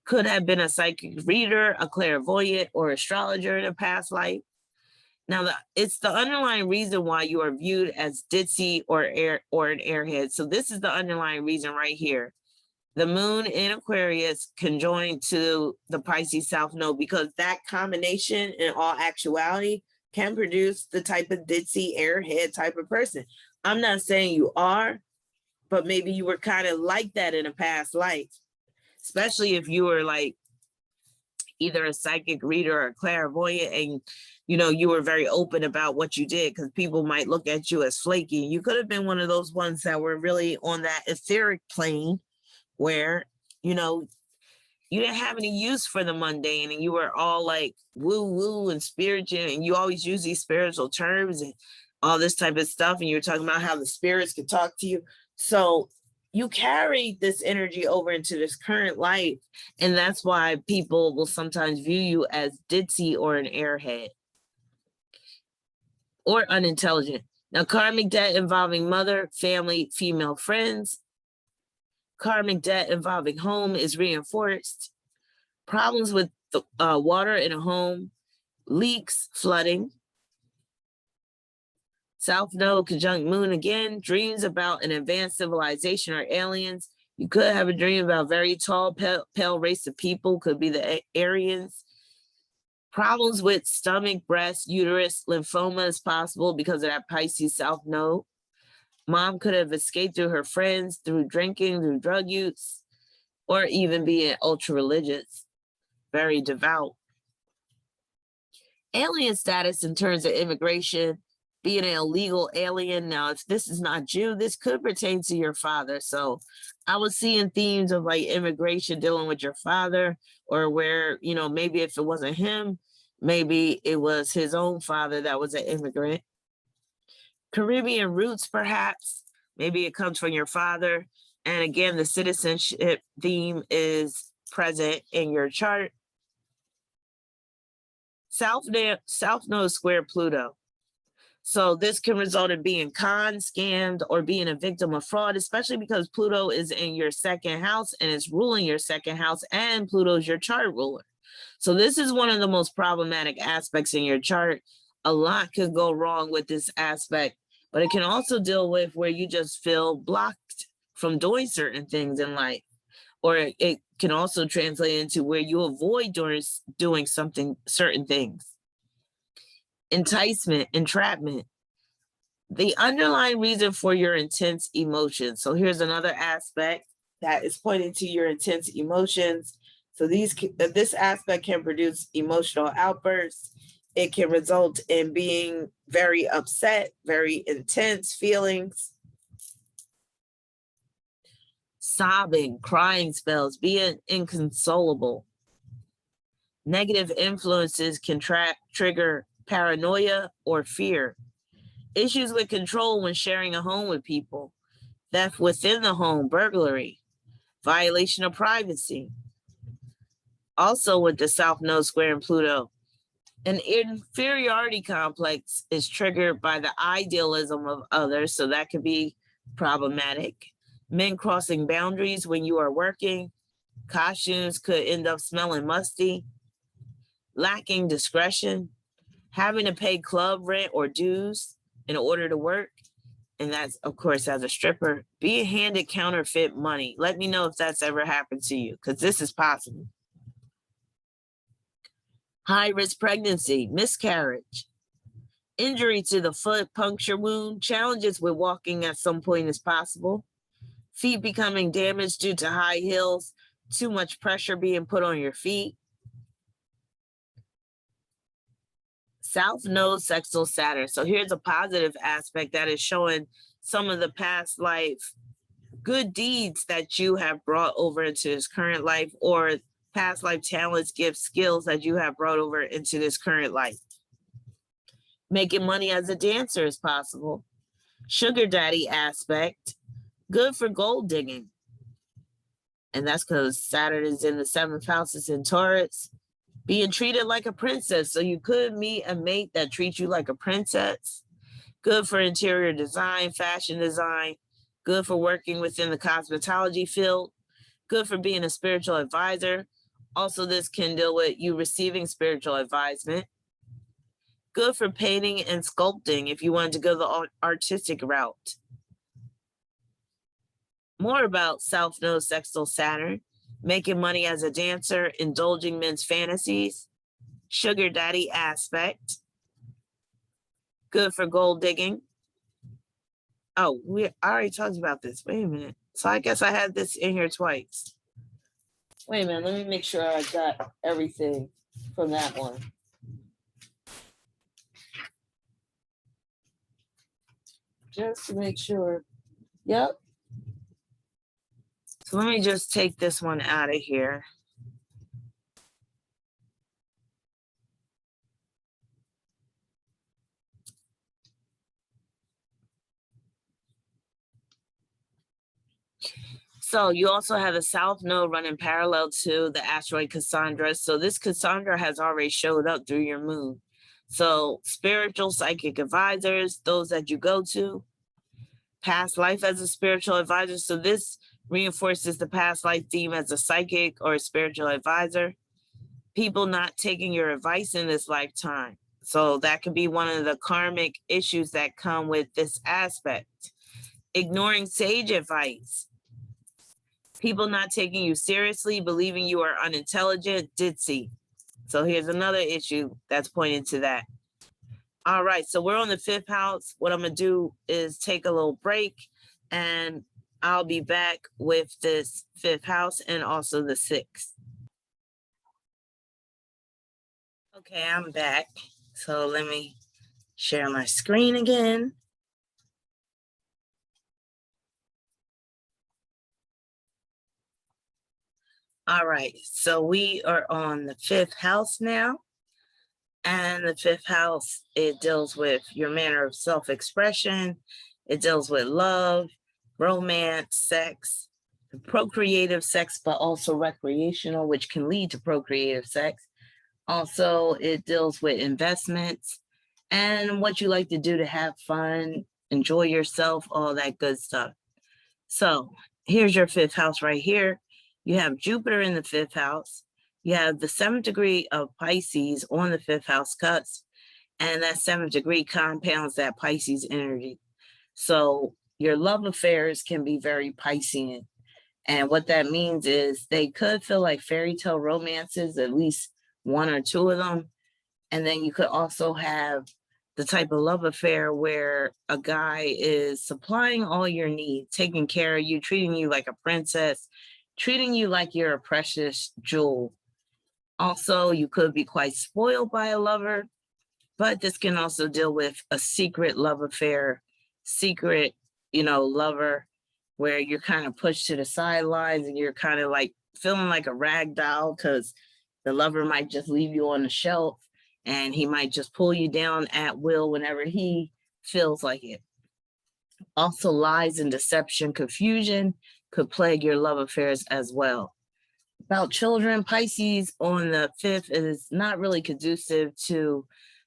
Could have been a psychic reader, a clairvoyant, or astrologer in a past life. Now, it's the underlying reason why you are viewed as ditzy or an airhead. So this is the underlying reason right here. The moon in Aquarius conjoined to the Pisces South Node, because that combination in all actuality can produce the type of ditzy airhead type of person. I'm not saying you are, but maybe you were kind of like that in a past life, especially if you were like either a psychic reader or a clairvoyant, and you were very open about what you did, because people might look at you as flaky. You could have been one of those ones that were really on that etheric plane where you didn't have any use for the mundane, and you were all like woo woo and spiritual, and you always use these spiritual terms and all this type of stuff, and you're talking about how the spirits could talk to you. So you carry this energy over into this current life, and that's why people will sometimes view you as ditzy or an airhead or unintelligent. Now, karmic debt involving mother, family, female friends. Karmic debt involving home is reinforced. Problems with the, water in a home, leaks, flooding. South Node conjunct moon again, dreams about an advanced civilization or aliens. You could have a dream about very tall, pale race of people, could be the Aryans. Problems with stomach, breast, uterus, lymphoma is possible because of that Pisces South Node. Mom could have escaped through her friends, through drinking, through drug use, or even being ultra religious, very devout. Alien status in terms of immigration, being an illegal alien. Now, if this is not you, this could pertain to your father. So I was seeing themes of like immigration dealing with your father, or where, you know, maybe if it wasn't him, maybe it was his own father that was an immigrant. Caribbean roots, perhaps. Maybe it comes from your father. And again, the citizenship theme is present in your chart. South Node square Pluto. So this can result in being conned, scammed, or being a victim of fraud, especially because Pluto is in your second house and it's ruling your second house, and Pluto is your chart ruler. So this is one of the most problematic aspects in your chart. A lot could go wrong with this aspect, but it can also deal with where you just feel blocked from doing certain things in life. Or it can also translate into where you avoid doing certain things. Enticement, entrapment, the underlying reason for your intense emotions. So here's another aspect that is pointing to your intense emotions. So this aspect can produce emotional outbursts. It can result in being very upset, very intense feelings, sobbing, crying spells, being inconsolable. Negative influences can trigger paranoia or fear. Issues with control when sharing a home with people. Theft within the home, burglary, violation of privacy. Also with the South Node square and Pluto, an inferiority complex is triggered by the idealism of others, so that could be problematic. Men crossing boundaries when you are working. Costumes could end up smelling musty. Lacking discretion. Having to pay club rent or dues in order to work. And that's, of course, as a stripper. Being handed counterfeit money. Let me know if that's ever happened to you, because this is possible. High-risk pregnancy, miscarriage, injury to the foot, puncture wound, challenges with walking at some point is possible. Feet becoming damaged due to high heels, too much pressure being put on your feet. South Node sextile Saturn. So here's a positive aspect that is showing some of the past life good deeds that you have brought over into this current life, or past life talents, gifts, skills that you have brought over into this current life. Making money as a dancer is possible. Sugar daddy aspect, good for gold digging. And that's because Saturn is in the 7th house, it's in Taurus. Being treated like a princess. So you could meet a mate that treats you like a princess. Good for interior design, fashion design. Good for working within the cosmetology field. Good for being a spiritual advisor. Also, this can deal with you receiving spiritual advisement. Good for painting and sculpting if you wanted to go the artistic route. More about South Node sextile Saturn. Making money as a dancer, indulging men's fantasies, sugar daddy aspect, good for gold digging. Oh, I already talked about this. Wait a minute. So I guess I had this in here twice. Wait a minute. Let me make sure I got everything from that one. Just to make sure. Yep. So let me just take this one out of here. So you also have the South Node running parallel to the asteroid Cassandra. So this Cassandra has already showed up through your moon. So spiritual psychic advisors, those that you go to, past life as a spiritual advisor. So this reinforces the past life theme as a psychic or a spiritual advisor. People not taking your advice in this lifetime. So that could be one of the karmic issues that come with this aspect. Ignoring sage advice. People not taking you seriously, believing you are unintelligent, ditzy. So here's another issue that's pointing to that. All right, so we're on the 5th house. What I'm going to do is take a little break, and I'll be back with this 5th house and also the 6th. Okay, I'm back. So let me share my screen again. All right, so we are on the 5th house now. And the 5th house, it deals with your manner of self-expression. It deals with love, romance, sex, procreative sex, but also recreational, which can lead to procreative sex. Also, it deals with investments and what you like to do to have fun, enjoy yourself, all that good stuff. So here's your 5th house right here. You have Jupiter in the 5th house. You have the 7th degree of Pisces on the 5th house cusp, and that 7th degree compounds that Pisces energy. So your love affairs can be very Piscean. And what that means is they could feel like fairy tale romances, at least one or two of them. And then you could also have the type of love affair where a guy is supplying all your needs, taking care of you, treating you like a princess, treating you like you're a precious jewel. Also, you could be quite spoiled by a lover, but this can also deal with a secret love affair, secret, lover, where you're kind of pushed to the sidelines and you're kind of like feeling like a rag doll because the lover might just leave you on the shelf and he might just pull you down at will whenever he feels like it. Also, lies and deception, confusion could plague your love affairs as well. About children, Pisces on the 5th is not really conducive to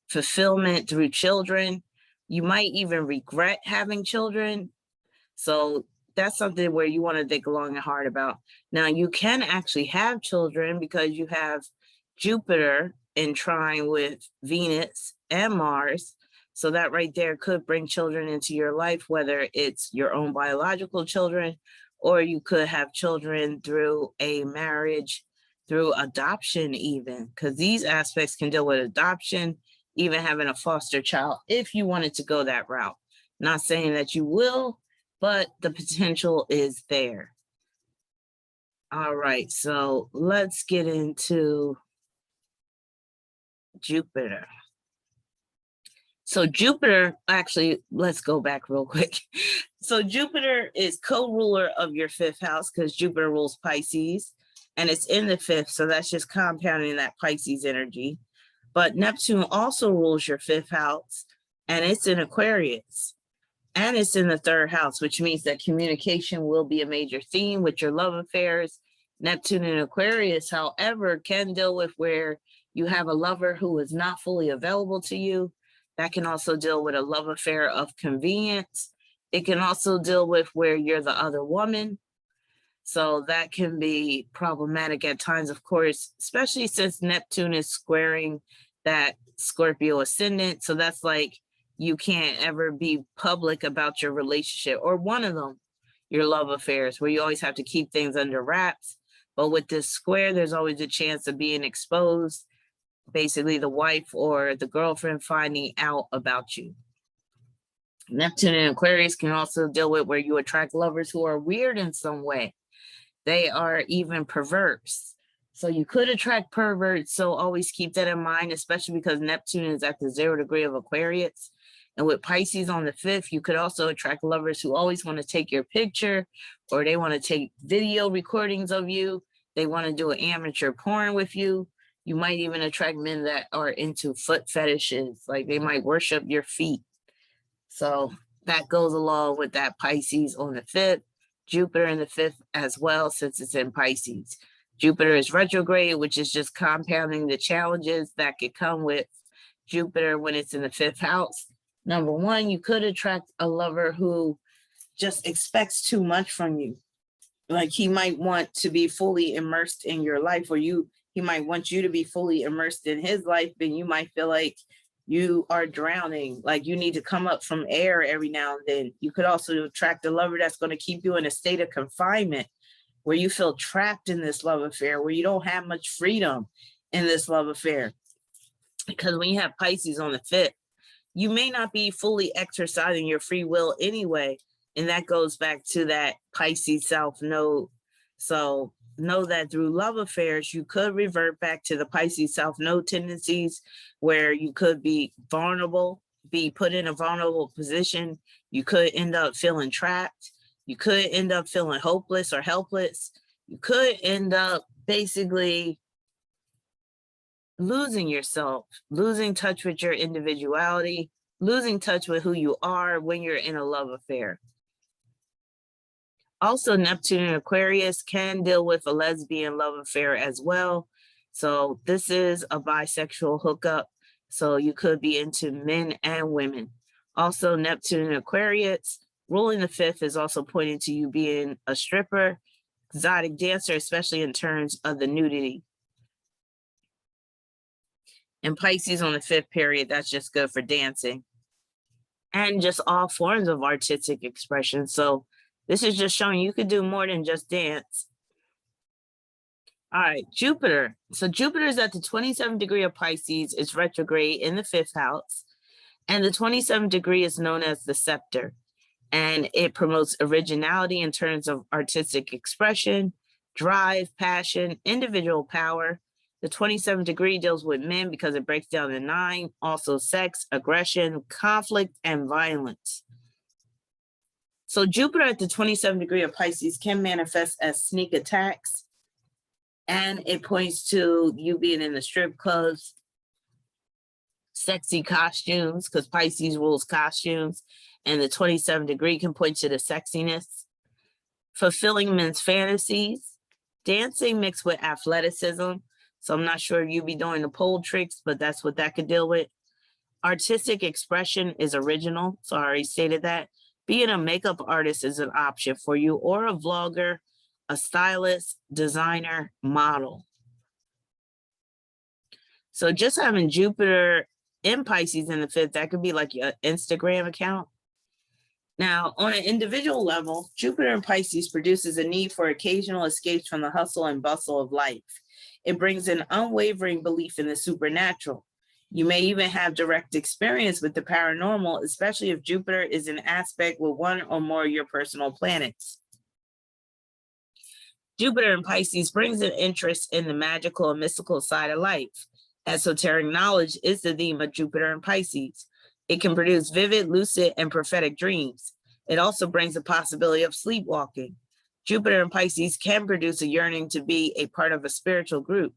fulfillment through children. You might even regret having children. So that's something where you want to think long and hard about. Now, you can actually have children because you have Jupiter in trine with Venus and Mars. So that right there could bring children into your life, whether it's your own biological children, or you could have children through a marriage, through adoption even, because these aspects can deal with adoption, even having a foster child, if you wanted to go that route. Not saying that you will, but the potential is there. All right, so let's get into Jupiter. So Jupiter, actually, let's go back real quick. So Jupiter is co-ruler of your 5th house because Jupiter rules Pisces, and it's in the 5th, so that's just compounding that Pisces energy. But Neptune also rules your 5th house, and it's in Aquarius. And it's in the 3rd house, which means that communication will be a major theme with your love affairs. Neptune in Aquarius, however, can deal with where you have a lover who is not fully available to you. That can also deal with a love affair of convenience. It can also deal with where you're the other woman. So that can be problematic at times, of course, especially since Neptune is squaring that Scorpio Ascendant. So that's like, you can't ever be public about your relationship, or one of them, your love affairs, where you always have to keep things under wraps. But with this square, there's always a chance of being exposed, basically the wife or the girlfriend finding out about you. Neptune and Aquarius can also deal with where you attract lovers who are weird in some way. They are even perverse. So you could attract perverts. So always keep that in mind, especially because Neptune is at the 0 degree of Aquarius. And with Pisces on the 5th, you could also attract lovers who always want to take your picture, or they want to take video recordings of you. They want to do an amateur porn with you. You might even attract men that are into foot fetishes, like they might worship your feet. So that goes along with that Pisces on the 5th. Jupiter in the 5th as well, since it's in Pisces. Jupiter is retrograde, which is just compounding the challenges that could come with Jupiter when it's in the 5th house. Number one, you could attract a lover who just expects too much from you. Like he might want to be fully immersed in your life, or he might want you to be fully immersed in his life, and you might feel like you are drowning, like you need to come up from air every now and then. You could also attract a lover that's going to keep you in a state of confinement, where you feel trapped in this love affair, where you don't have much freedom in this love affair. Because when you have Pisces on the 5th, you may not be fully exercising your free will anyway. And that goes back to that Pisces South node. So know that through love affairs, you could revert back to the Pisces self-know tendencies where you could be vulnerable, be put in a vulnerable position. You could end up feeling trapped. You could end up feeling hopeless or helpless. You could end up basically losing yourself, losing touch with your individuality, losing touch with who you are when you're in a love affair. Also, Neptune in Aquarius can deal with a lesbian love affair as well. So this is a bisexual hookup. So you could be into men and women. Also, Neptune in Aquarius, ruling the fifth, is also pointing to you being a stripper, exotic dancer, especially in terms of the nudity. And Pisces on the fifth period, that's just good for dancing and just all forms of artistic expression. So this is just showing you could do more than just dance. All right, Jupiter. So Jupiter is at the 27th degree of Pisces. It's retrograde in the fifth house. And the 27th degree is known as the scepter. And it promotes originality in terms of artistic expression, drive, passion, individual power. The 27th degree deals with men because it breaks down to 9, also sex, aggression, conflict, and violence. So Jupiter at the 27th degree of Pisces can manifest as sneak attacks, and it points to you being in the strip clubs, sexy costumes, because Pisces rules costumes, and the 27th degree can point to the sexiness, fulfilling men's fantasies, dancing mixed with athleticism. So I'm not sure if you'd be doing the pole tricks, but that's what that could deal with. Artistic expression is original, so I already stated that. Being a makeup artist is an option for you, or a vlogger, a stylist, designer, model. So just having Jupiter in Pisces in the fifth, that could be like your Instagram account. Now, on an individual level, Jupiter in Pisces produces a need for occasional escapes from the hustle and bustle of life. It brings an unwavering belief in the supernatural. You may even have direct experience with the paranormal, especially if Jupiter is in aspect with one or more of your personal planets. Jupiter in Pisces brings an interest in the magical and mystical side of life. Esoteric knowledge is the theme of Jupiter in Pisces. It can produce vivid, lucid, and prophetic dreams. It also brings the possibility of sleepwalking. Jupiter in Pisces can produce a yearning to be a part of a spiritual group.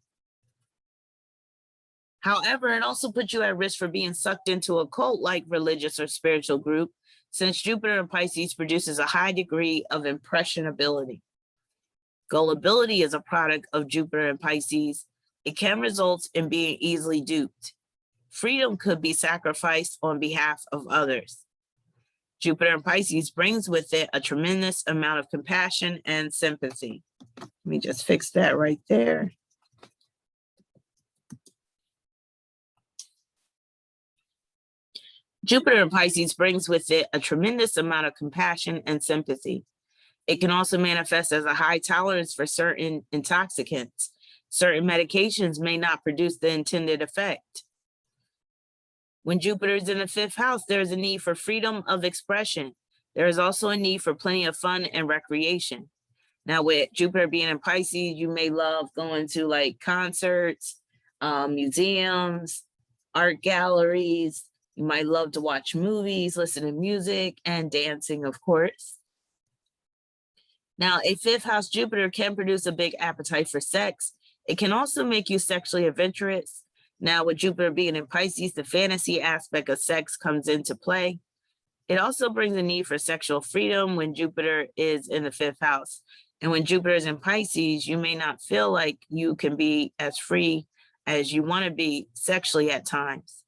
However, it also puts you at risk for being sucked into a cult-like religious or spiritual group, since Jupiter in Pisces produces a high degree of impressionability. Gullibility is a product of Jupiter in Pisces. It can result in being easily duped. Freedom could be sacrificed on behalf of others. Jupiter in Pisces brings with it a tremendous amount of compassion and sympathy. Let me just fix that right there. Jupiter in Pisces brings with it a tremendous amount of compassion and sympathy. It can also manifest as a high tolerance for certain intoxicants. Certain medications may not produce the intended effect. When Jupiter is in the fifth house, there is a need for freedom of expression. There is also a need for plenty of fun and recreation. Now, with Jupiter being in Pisces, you may love going to like concerts, museums, art galleries. You might love to watch movies, listen to music, and dancing, of course. Now, a fifth house Jupiter can produce a big appetite for sex. It can also make you sexually adventurous. Now, with Jupiter being in Pisces, the fantasy aspect of sex comes into play. It also brings a need for sexual freedom when Jupiter is in the fifth house. And when Jupiter is in Pisces, you may not feel like you can be as free as you want to be sexually at times.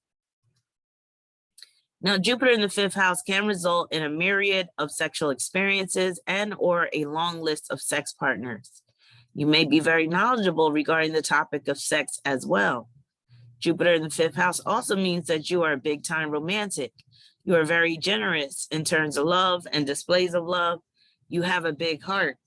Now, Jupiter in the fifth house can result in a myriad of sexual experiences and or a long list of sex partners. You may be very knowledgeable regarding the topic of sex as well. Jupiter in the fifth house also means that you are a big-time romantic. You are very generous in terms of love and displays of love. You have a big heart.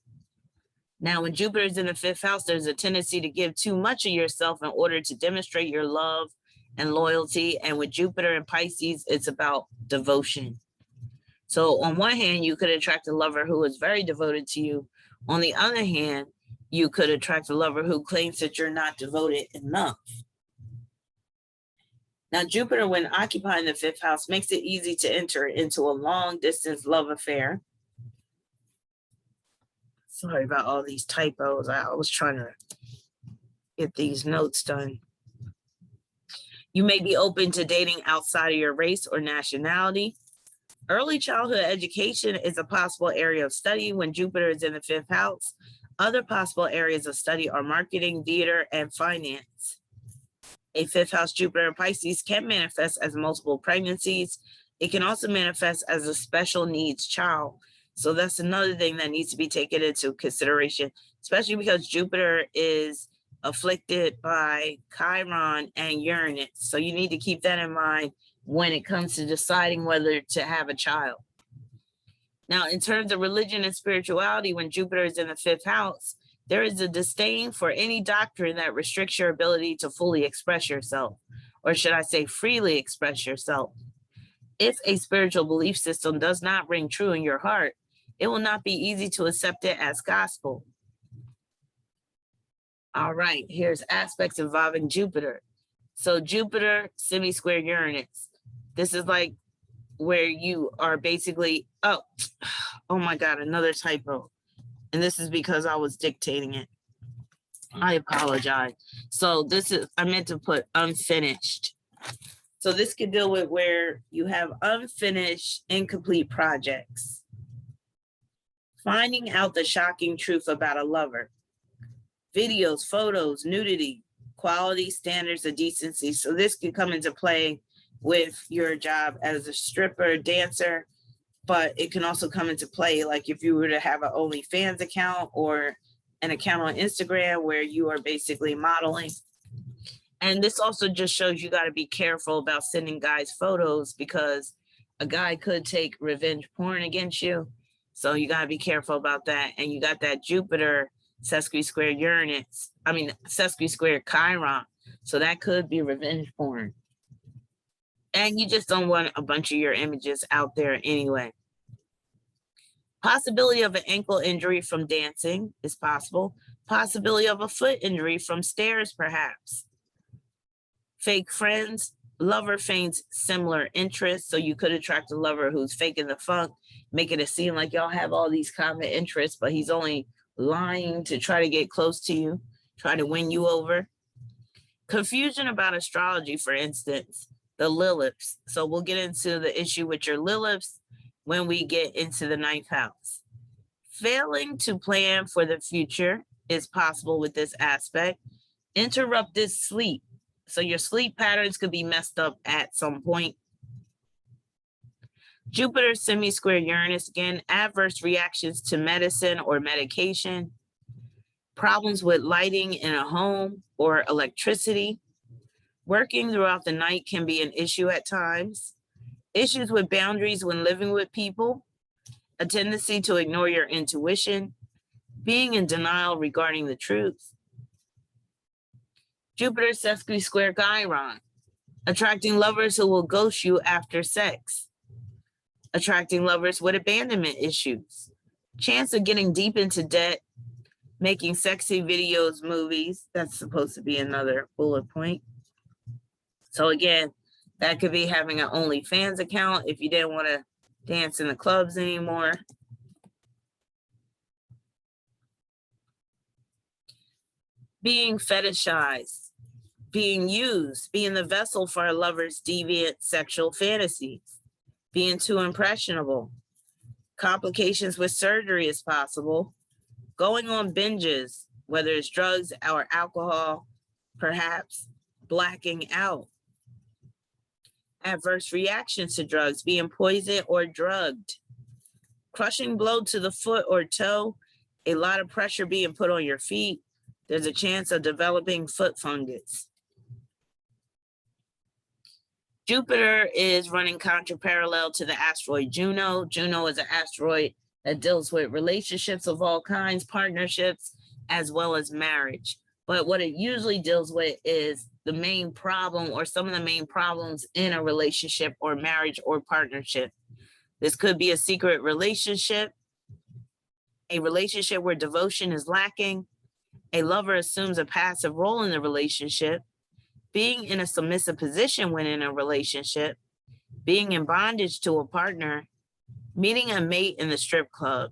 Now, when Jupiter is in the fifth house, there's a tendency to give too much of yourself in order to demonstrate your love and loyalty. And with Jupiter in Pisces, it's about devotion. So on one hand, you could attract a lover who is very devoted to you. On the other hand, you could attract a lover who claims that you're not devoted enough. Now, Jupiter, when occupying the 5th house, makes it easy to enter into a long-distance love affair. Sorry about all these typos. I was trying to get these notes done. You may be open to dating outside of your race or nationality. Early childhood education is a possible area of study when Jupiter is in the 5th house. Other possible areas of study are marketing, theater, and finance. A 5th house Jupiter in Pisces can manifest as multiple pregnancies. It can also manifest as a special needs child. So that's another thing that needs to be taken into consideration, especially because Jupiter is afflicted by Chiron and Uranus. So you need to keep that in mind when it comes to deciding whether to have a child. Now, in terms of religion and spirituality, when Jupiter is in the 5th house, there is a disdain for any doctrine that restricts your ability to fully express yourself, or should I say freely express yourself. If a spiritual belief system does not ring true in your heart, it will not be easy to accept it as gospel. All right, here's aspects involving Jupiter. So Jupiter, semi-square Uranus. This is like where you are basically, oh my God, another typo. And this is because I was dictating it. I apologize. So this is, I meant to put unfinished. So this could deal with where you have unfinished, incomplete projects. Finding out the shocking truth about a lover. Videos, photos, nudity, quality, standards of decency. So this could come into play with your job as a stripper, dancer, but it can also come into play like if you were to have an OnlyFans account or an account on Instagram where you are basically modeling. And this also just shows you got to be careful about sending guys photos because a guy could take revenge porn against you. So you got to be careful about that. And you got that Jupiter sesqui-square Uranus, sesqui-square Chiron. So that could be revenge porn. And you just don't want a bunch of your images out there anyway. Possibility of an ankle injury from dancing is possible. Possibility of a foot injury from stairs, perhaps. Fake friends. Lover feigns similar interests. So you could attract a lover who's faking the funk, making it seem like y'all have all these common interests, but he's only lying to try to get close to you, try to win you over. Confusion about astrology, for instance. The Liliths. So we'll get into the issue with your Liliths when we get into the 9th house. Failing to plan for the future is possible with this aspect. Interrupted sleep. So your sleep patterns could be messed up at some point. Jupiter semi-square Uranus, again, adverse reactions to medicine or medication. Problems with lighting in a home or electricity. Working throughout the night can be an issue at times. Issues with boundaries when living with people. A tendency to ignore your intuition. Being in denial regarding the truth. Jupiter sesqui-square Chiron. Attracting lovers who will ghost you after sex. Attracting lovers with abandonment issues. Chance of getting deep into debt. Making sexy videos, movies. That's supposed to be another bullet point. So again, that could be having an OnlyFans account if you didn't want to dance in the clubs anymore. Being fetishized, being used, being the vessel for a lover's deviant sexual fantasies, being too impressionable. Complications with surgery is possible. Going on binges, whether it's drugs or alcohol, perhaps blacking out. Adverse reactions to drugs, being poisoned or drugged. Crushing blow to the foot or toe, a lot of pressure being put on your feet. There's a chance of developing foot fungus. Jupiter is running contraparallel to the asteroid Juno. Juno is an asteroid that deals with relationships of all kinds, partnerships, as well as marriage. But what it usually deals with is the main problem or some of the main problems in a relationship or marriage or partnership. This could be a secret relationship, a relationship where devotion is lacking, A lover assumes a passive role in the relationship, being in a submissive position when in a relationship, being in bondage to a partner, meeting a mate in the strip club.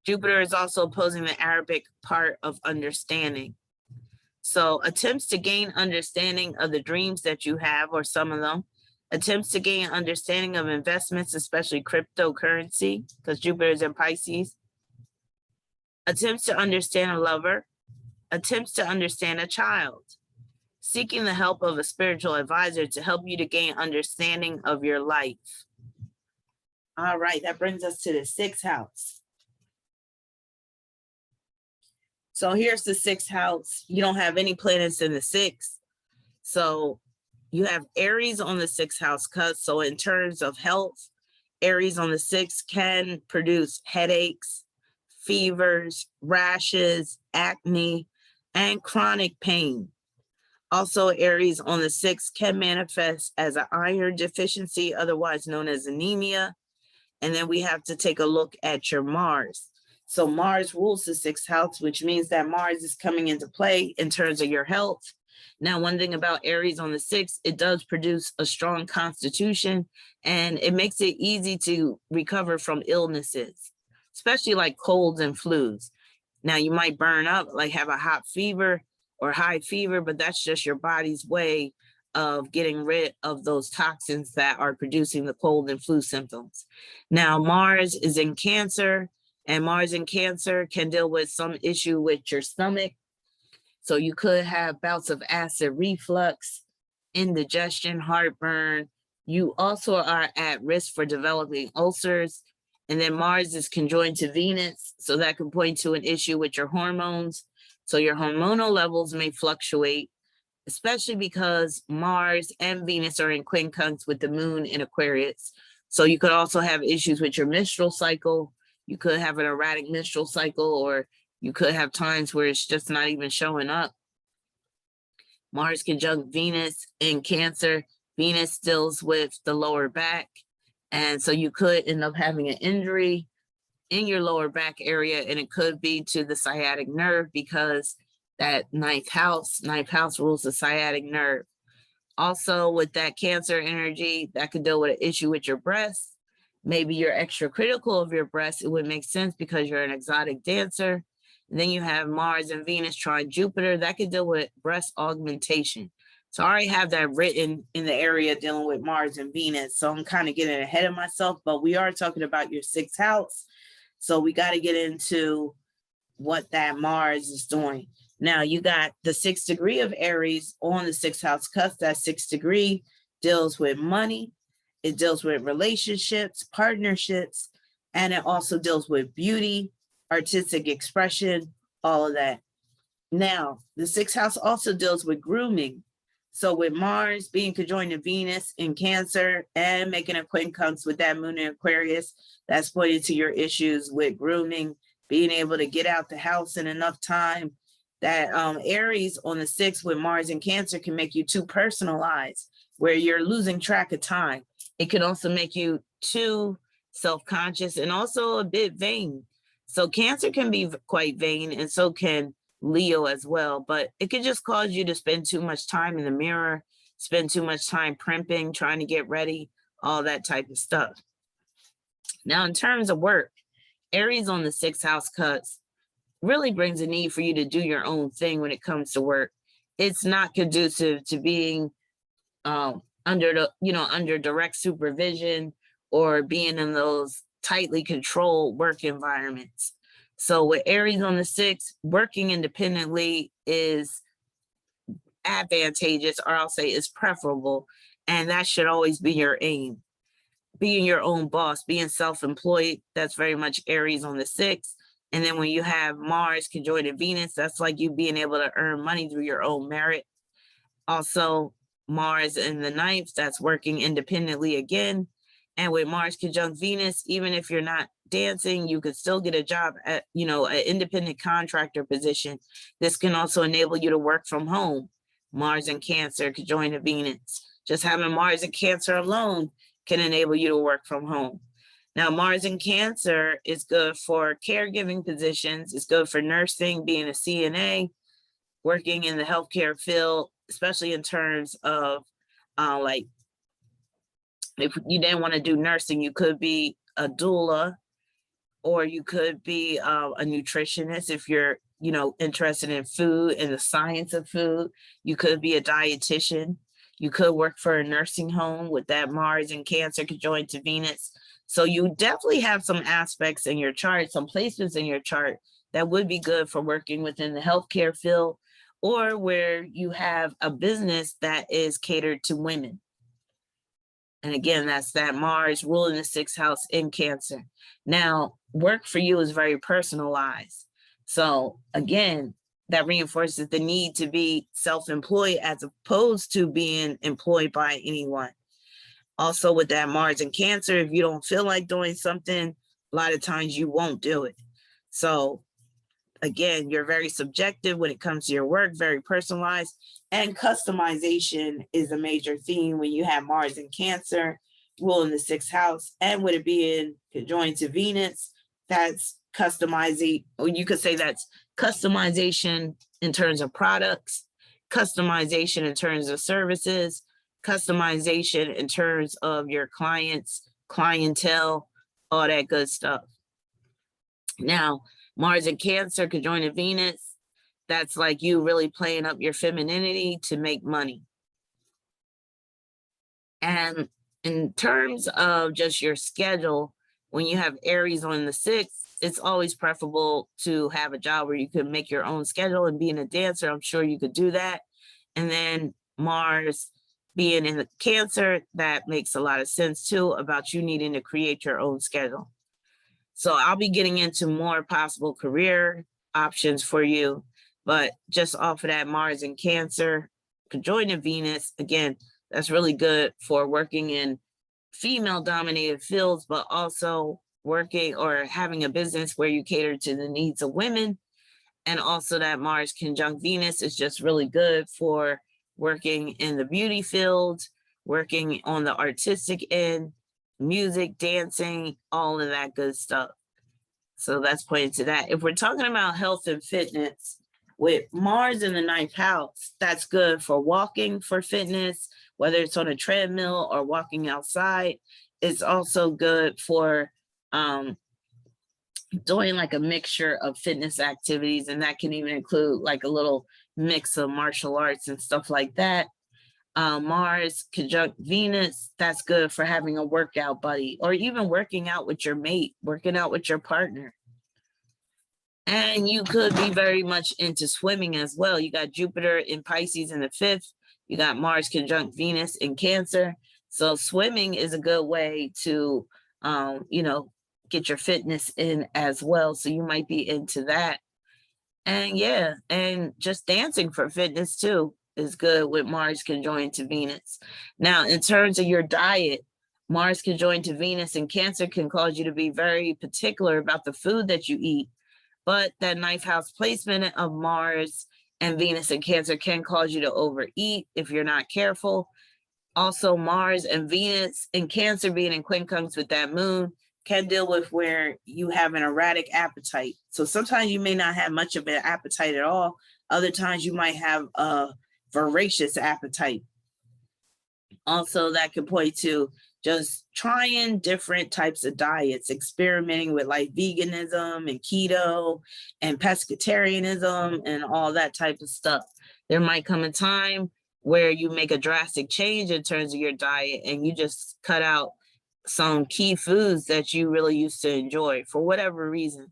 Jupiter is also opposing the Arabic part of understanding. So attempts to gain understanding of the dreams that you have, or some of them, attempts to gain understanding of investments, especially cryptocurrency, because Jupiter is in Pisces, attempts to understand a lover, attempts to understand a child, seeking the help of a spiritual advisor to help you to gain understanding of your life. All right, that brings us to the 6th house. So here's the 6th house. You don't have any planets in the 6th. So you have Aries on the 6th house cut. So in terms of health, Aries on the 6th can produce headaches, fevers, rashes, acne, and chronic pain. Also, Aries on the 6th can manifest as an iron deficiency, otherwise known as anemia. And then we have to take a look at your Mars. So Mars rules the 6th house, which means that Mars is coming into play in terms of your health. Now, one thing about Aries on the 6th, it does produce a strong constitution, and it makes it easy to recover from illnesses, especially like colds and flus. Now, you might burn up, like have a hot fever or high fever, but that's just your body's way of getting rid of those toxins that are producing the cold and flu symptoms. Now, Mars is in Cancer, and Mars in Cancer can deal with some issue with your stomach. So you could have bouts of acid reflux, indigestion, heartburn. You also are at risk for developing ulcers. And then Mars is conjoined to Venus, so that can point to an issue with your hormones. So your hormonal levels may fluctuate, especially because Mars and Venus are in quincunx with the moon in Aquarius. So you could also have issues with your menstrual cycle. You could have an erratic menstrual cycle, or you could have times where it's just not even showing up. Mars conjunct Venus in Cancer. Venus deals with the lower back. And so you could end up having an injury in your lower back area, and it could be to the sciatic nerve, because that ninth house rules the sciatic nerve. Also, with that Cancer energy, that could deal with an issue with your breasts. Maybe you're extra critical of your breasts. It would make sense because you're an exotic dancer. And then you have Mars and Venus trine Jupiter. That could deal with breast augmentation. So I already have that written in the area dealing with Mars and Venus. So I'm kind of getting ahead of myself, but we are talking about your 6th house. So we got to get into what that Mars is doing. Now you got the 6th degree of Aries on the 6th house cusp. That 6th degree deals with money. It deals with relationships, partnerships, and it also deals with beauty, artistic expression, all of that. Now, the 6th house also deals with grooming. So with Mars being conjoined to Venus in Cancer and making a quincunx with that moon in Aquarius, that's pointing to your issues with grooming, being able to get out the house in enough time. That Aries on the 6th with Mars in Cancer can make you too personalized, where you're losing track of time. It can also make you too self-conscious and also a bit vain. So Cancer can be quite vain, and so can Leo as well, but it could just cause you to spend too much time in the mirror, spend too much time primping, trying to get ready, all that type of stuff. Now, in terms of work, Aries on the 6th house cuts really brings a need for you to do your own thing when it comes to work. It's not conducive to being under direct supervision or being in those tightly controlled work environments. So with Aries on the 6th, working independently is advantageous, or I'll say is preferable, and that should always be your aim. Being your own boss, being self-employed, that's very much Aries on the 6th. And then when you have Mars conjoined to Venus, that's like you being able to earn money through your own merit. Also, Mars in the 9th, that's working independently again. And with Mars conjunct Venus, even if you're not dancing, you could still get a job at, an independent contractor position. This can also enable you to work from home. Mars and Cancer conjoined to Venus. Just having Mars and Cancer alone can enable you to work from home. Now, Mars in Cancer is good for caregiving positions. It's good for nursing, being a CNA, working in the healthcare field, especially in terms of like, if you didn't want to do nursing, you could be a doula, or you could be a nutritionist if you're, interested in food and the science of food. You could be a dietitian. You could work for a nursing home with that Mars and Cancer conjoined to Venus. So you definitely have some aspects in your chart, some placements in your chart that would be good for working within the healthcare field, or where you have a business that is catered to women. And again, that's that Mars ruling the 6th house in Cancer. Now, work for you is very personalized. So again, that reinforces the need to be self-employed as opposed to being employed by anyone. Also, with that Mars in Cancer, if you don't feel like doing something, a lot of times you won't do it. So again, you're very subjective when it comes to your work, very personalized, and customization is a major theme when you have Mars in Cancer ruling the 6th house, and with it being conjoined to Venus, that's customizing, or you could say that's customization in terms of products, customization in terms of services, customization in terms of your clients, clientele, all that good stuff. Now, Mars in Cancer conjoined to Venus, that's like you really playing up your femininity to make money. And in terms of just your schedule, when you have Aries on the 6th, it's always preferable to have a job where you can make your own schedule. And being a dancer, I'm sure you could do that. And then Mars being in the Cancer, that makes a lot of sense too, about you needing to create your own schedule. So I'll be getting into more possible career options for you, but just off of that Mars in Cancer conjoined to Venus, again, that's really good for working in female dominated fields, but also working or having a business where you cater to the needs of women. And also that Mars conjunct Venus is just really good for working in the beauty field, working on the artistic end, music, dancing, all of that good stuff. So that's pointing to that. If we're talking about health and fitness, with Mars in the 9th house, that's good for walking for fitness, whether it's on a treadmill or walking outside. It's also good for doing like a mixture of fitness activities, and that can even include like a little mix of martial arts and stuff like that. Mars conjunct Venus, that's good for having a workout buddy, or even working out with your mate, working out with your partner. And you could be very much into swimming as well. You got Jupiter in Pisces in the 5th. You got Mars conjunct Venus in Cancer. So swimming is a good way to, get your fitness in as well. So you might be into that. And yeah, and just dancing for fitness too is good with Mars conjoined to Venus. Now, in terms of your diet, Mars conjoined to Venus in Cancer can cause you to be very particular about the food that you eat. But that 9th house placement of Mars and Venus in Cancer can cause you to overeat if you're not careful. Also, Mars and Venus in Cancer being in quincunx with that moon can deal with where you have an erratic appetite. So sometimes you may not have much of an appetite at all. Other times you might have a voracious appetite. Also, that can point to just trying different types of diets, experimenting with like veganism and keto and pescatarianism and all that type of stuff. There might come a time where you make a drastic change in terms of your diet and you just cut out some key foods that you really used to enjoy for whatever reason.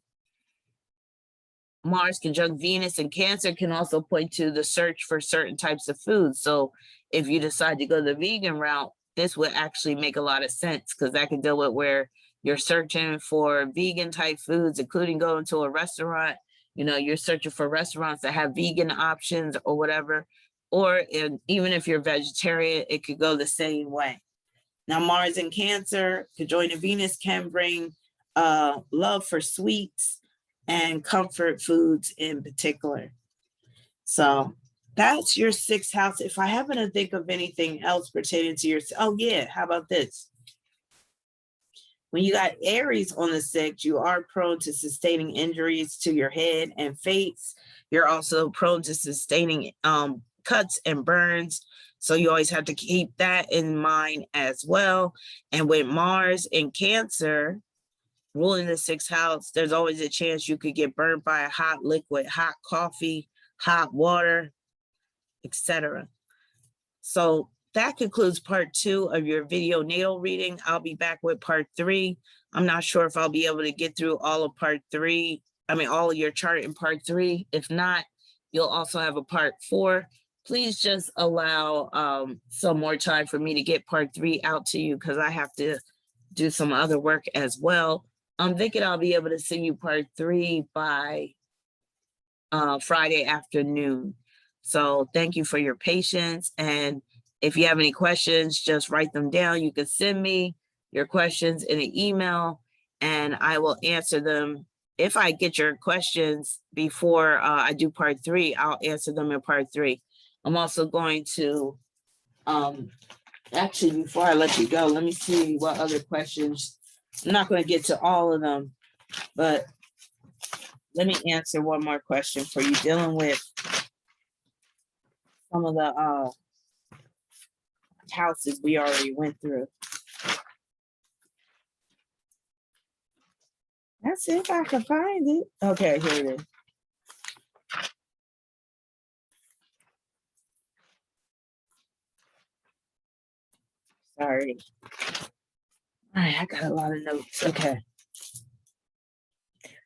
Mars conjunct Venus in Cancer can also point to the search for certain types of foods. So if you decide to go the vegan route, this would actually make a lot of sense because that can deal with where you're searching for vegan type foods, including going to a restaurant. You're searching for restaurants that have vegan options or whatever. Or even if you're vegetarian, it could go the same way. Now, Mars in Cancer conjoined to Venus can bring love for sweets and comfort foods in particular. So that's your 6th house. If I happen to think of anything else pertaining to your, oh yeah, how about this? When you got Aries on the 6th, you are prone to sustaining injuries to your head and face. You're also prone to sustaining cuts and burns. So you always have to keep that in mind as well. And with Mars in Cancer, ruling the 6th house, there's always a chance you could get burned by a hot liquid, hot coffee, hot water, etc. So that concludes part 2 of your video natal reading. I'll be back with part 3. I'm not sure if I'll be able to get through all of part 3. All of your chart in part 3. If not, you'll also have a part 4. Please just allow some more time for me to get part 3 out to you, because I have to do some other work as well. I'm thinking I'll be able to send you part 3 by Friday afternoon. So thank you for your patience. And if you have any questions, just write them down. You can send me your questions in an email and I will answer them. If I get your questions before I do part 3, I'll answer them in part 3. I'm also going to, actually, before I let you go, let me see what other questions. I'm not going to get to all of them, but let me answer one more question for you, dealing with some of the houses we already went through. Let's see if I can find it. Okay, here it is. Sorry. All right, I got a lot of notes. Okay.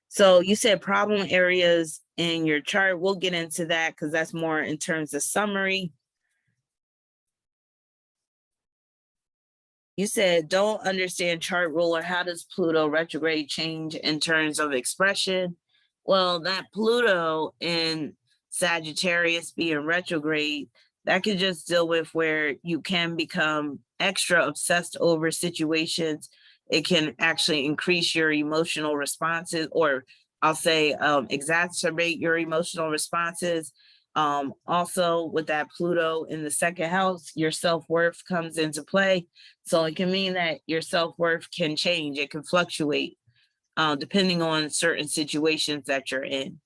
So you said problem areas in your chart. We'll get into that because that's more in terms of summary. You said, don't understand chart ruler. How does Pluto retrograde change in terms of expression? Well, that Pluto in Sagittarius being retrograde, that could just deal with where you can become extra obsessed over situations. It can actually increase your emotional responses, or I'll say exacerbate your emotional responses. Also with that Pluto in the 2nd house, your self-worth comes into play. So it can mean that your self-worth can change. It can fluctuate depending on certain situations that you're in.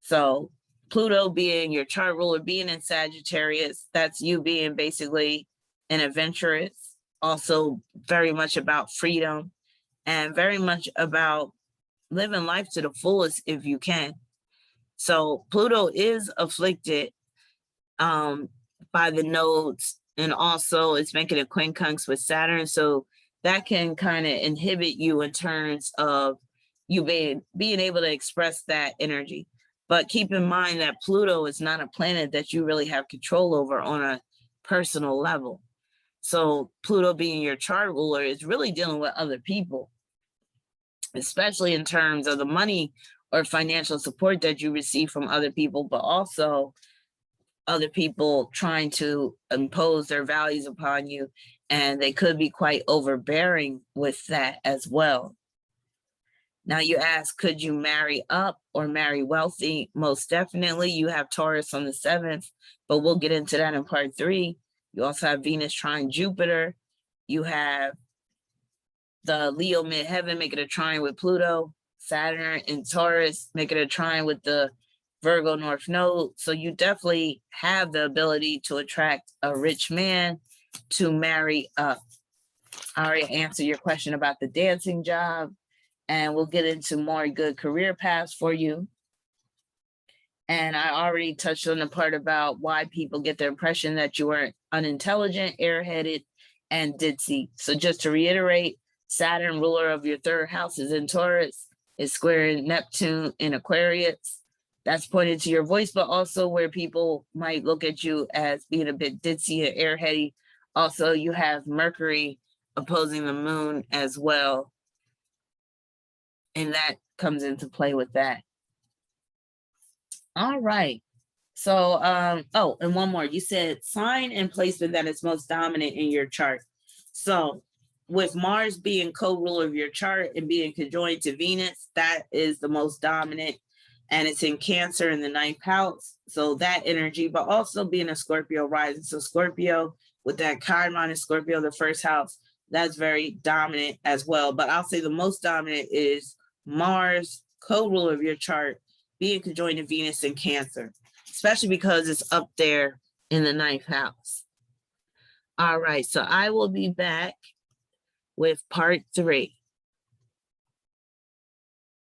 So Pluto being your chart ruler, being in Sagittarius, that's you being basically an adventurous, also very much about freedom and very much about living life to the fullest if you can. So Pluto is afflicted by the nodes, and also it's making a quincunx with Saturn. So that can kind of inhibit you in terms of you being able to express that energy. But keep in mind that Pluto is not a planet that you really have control over on a personal level. So Pluto being your chart ruler is really dealing with other people, especially in terms of the money or financial support that you receive from other people, but also other people trying to impose their values upon you. And they could be quite overbearing with that as well. Now you ask, could you marry up or marry wealthy? Most definitely. You have Taurus on the 7th, but we'll get into that in part 3. You also have Venus trine Jupiter. You have the Leo midheaven making a trine with Pluto, Saturn and Taurus making a trine with the Virgo North Node. So you definitely have the ability to attract a rich man to marry up. I already answered your question about the dancing job, and we'll get into more good career paths for you. And I already touched on the part about why people get the impression that you are unintelligent, airheaded, and ditzy. So just to reiterate, Saturn, ruler of your 3rd house, is in Taurus, is squaring Neptune in Aquarius. That's pointed to your voice, but also where people might look at you as being a bit ditzy and airheady. Also, you have Mercury opposing the moon as well. And that comes into play with that. All right. So, oh, and one more. You said sign and placement that is most dominant in your chart. So with Mars being co-ruler of your chart and being conjoined to Venus, that is the most dominant. And it's in Cancer in the 9th house. So that energy, but also being a Scorpio rising. So Scorpio with that Chiron in Scorpio, the 1st house, That's very dominant as well. But I'll say the most dominant is Mars, co-ruler of your chart, being conjoined to Venus in Cancer, especially because it's up there in the 9th house. All right, so I will be back with part 3.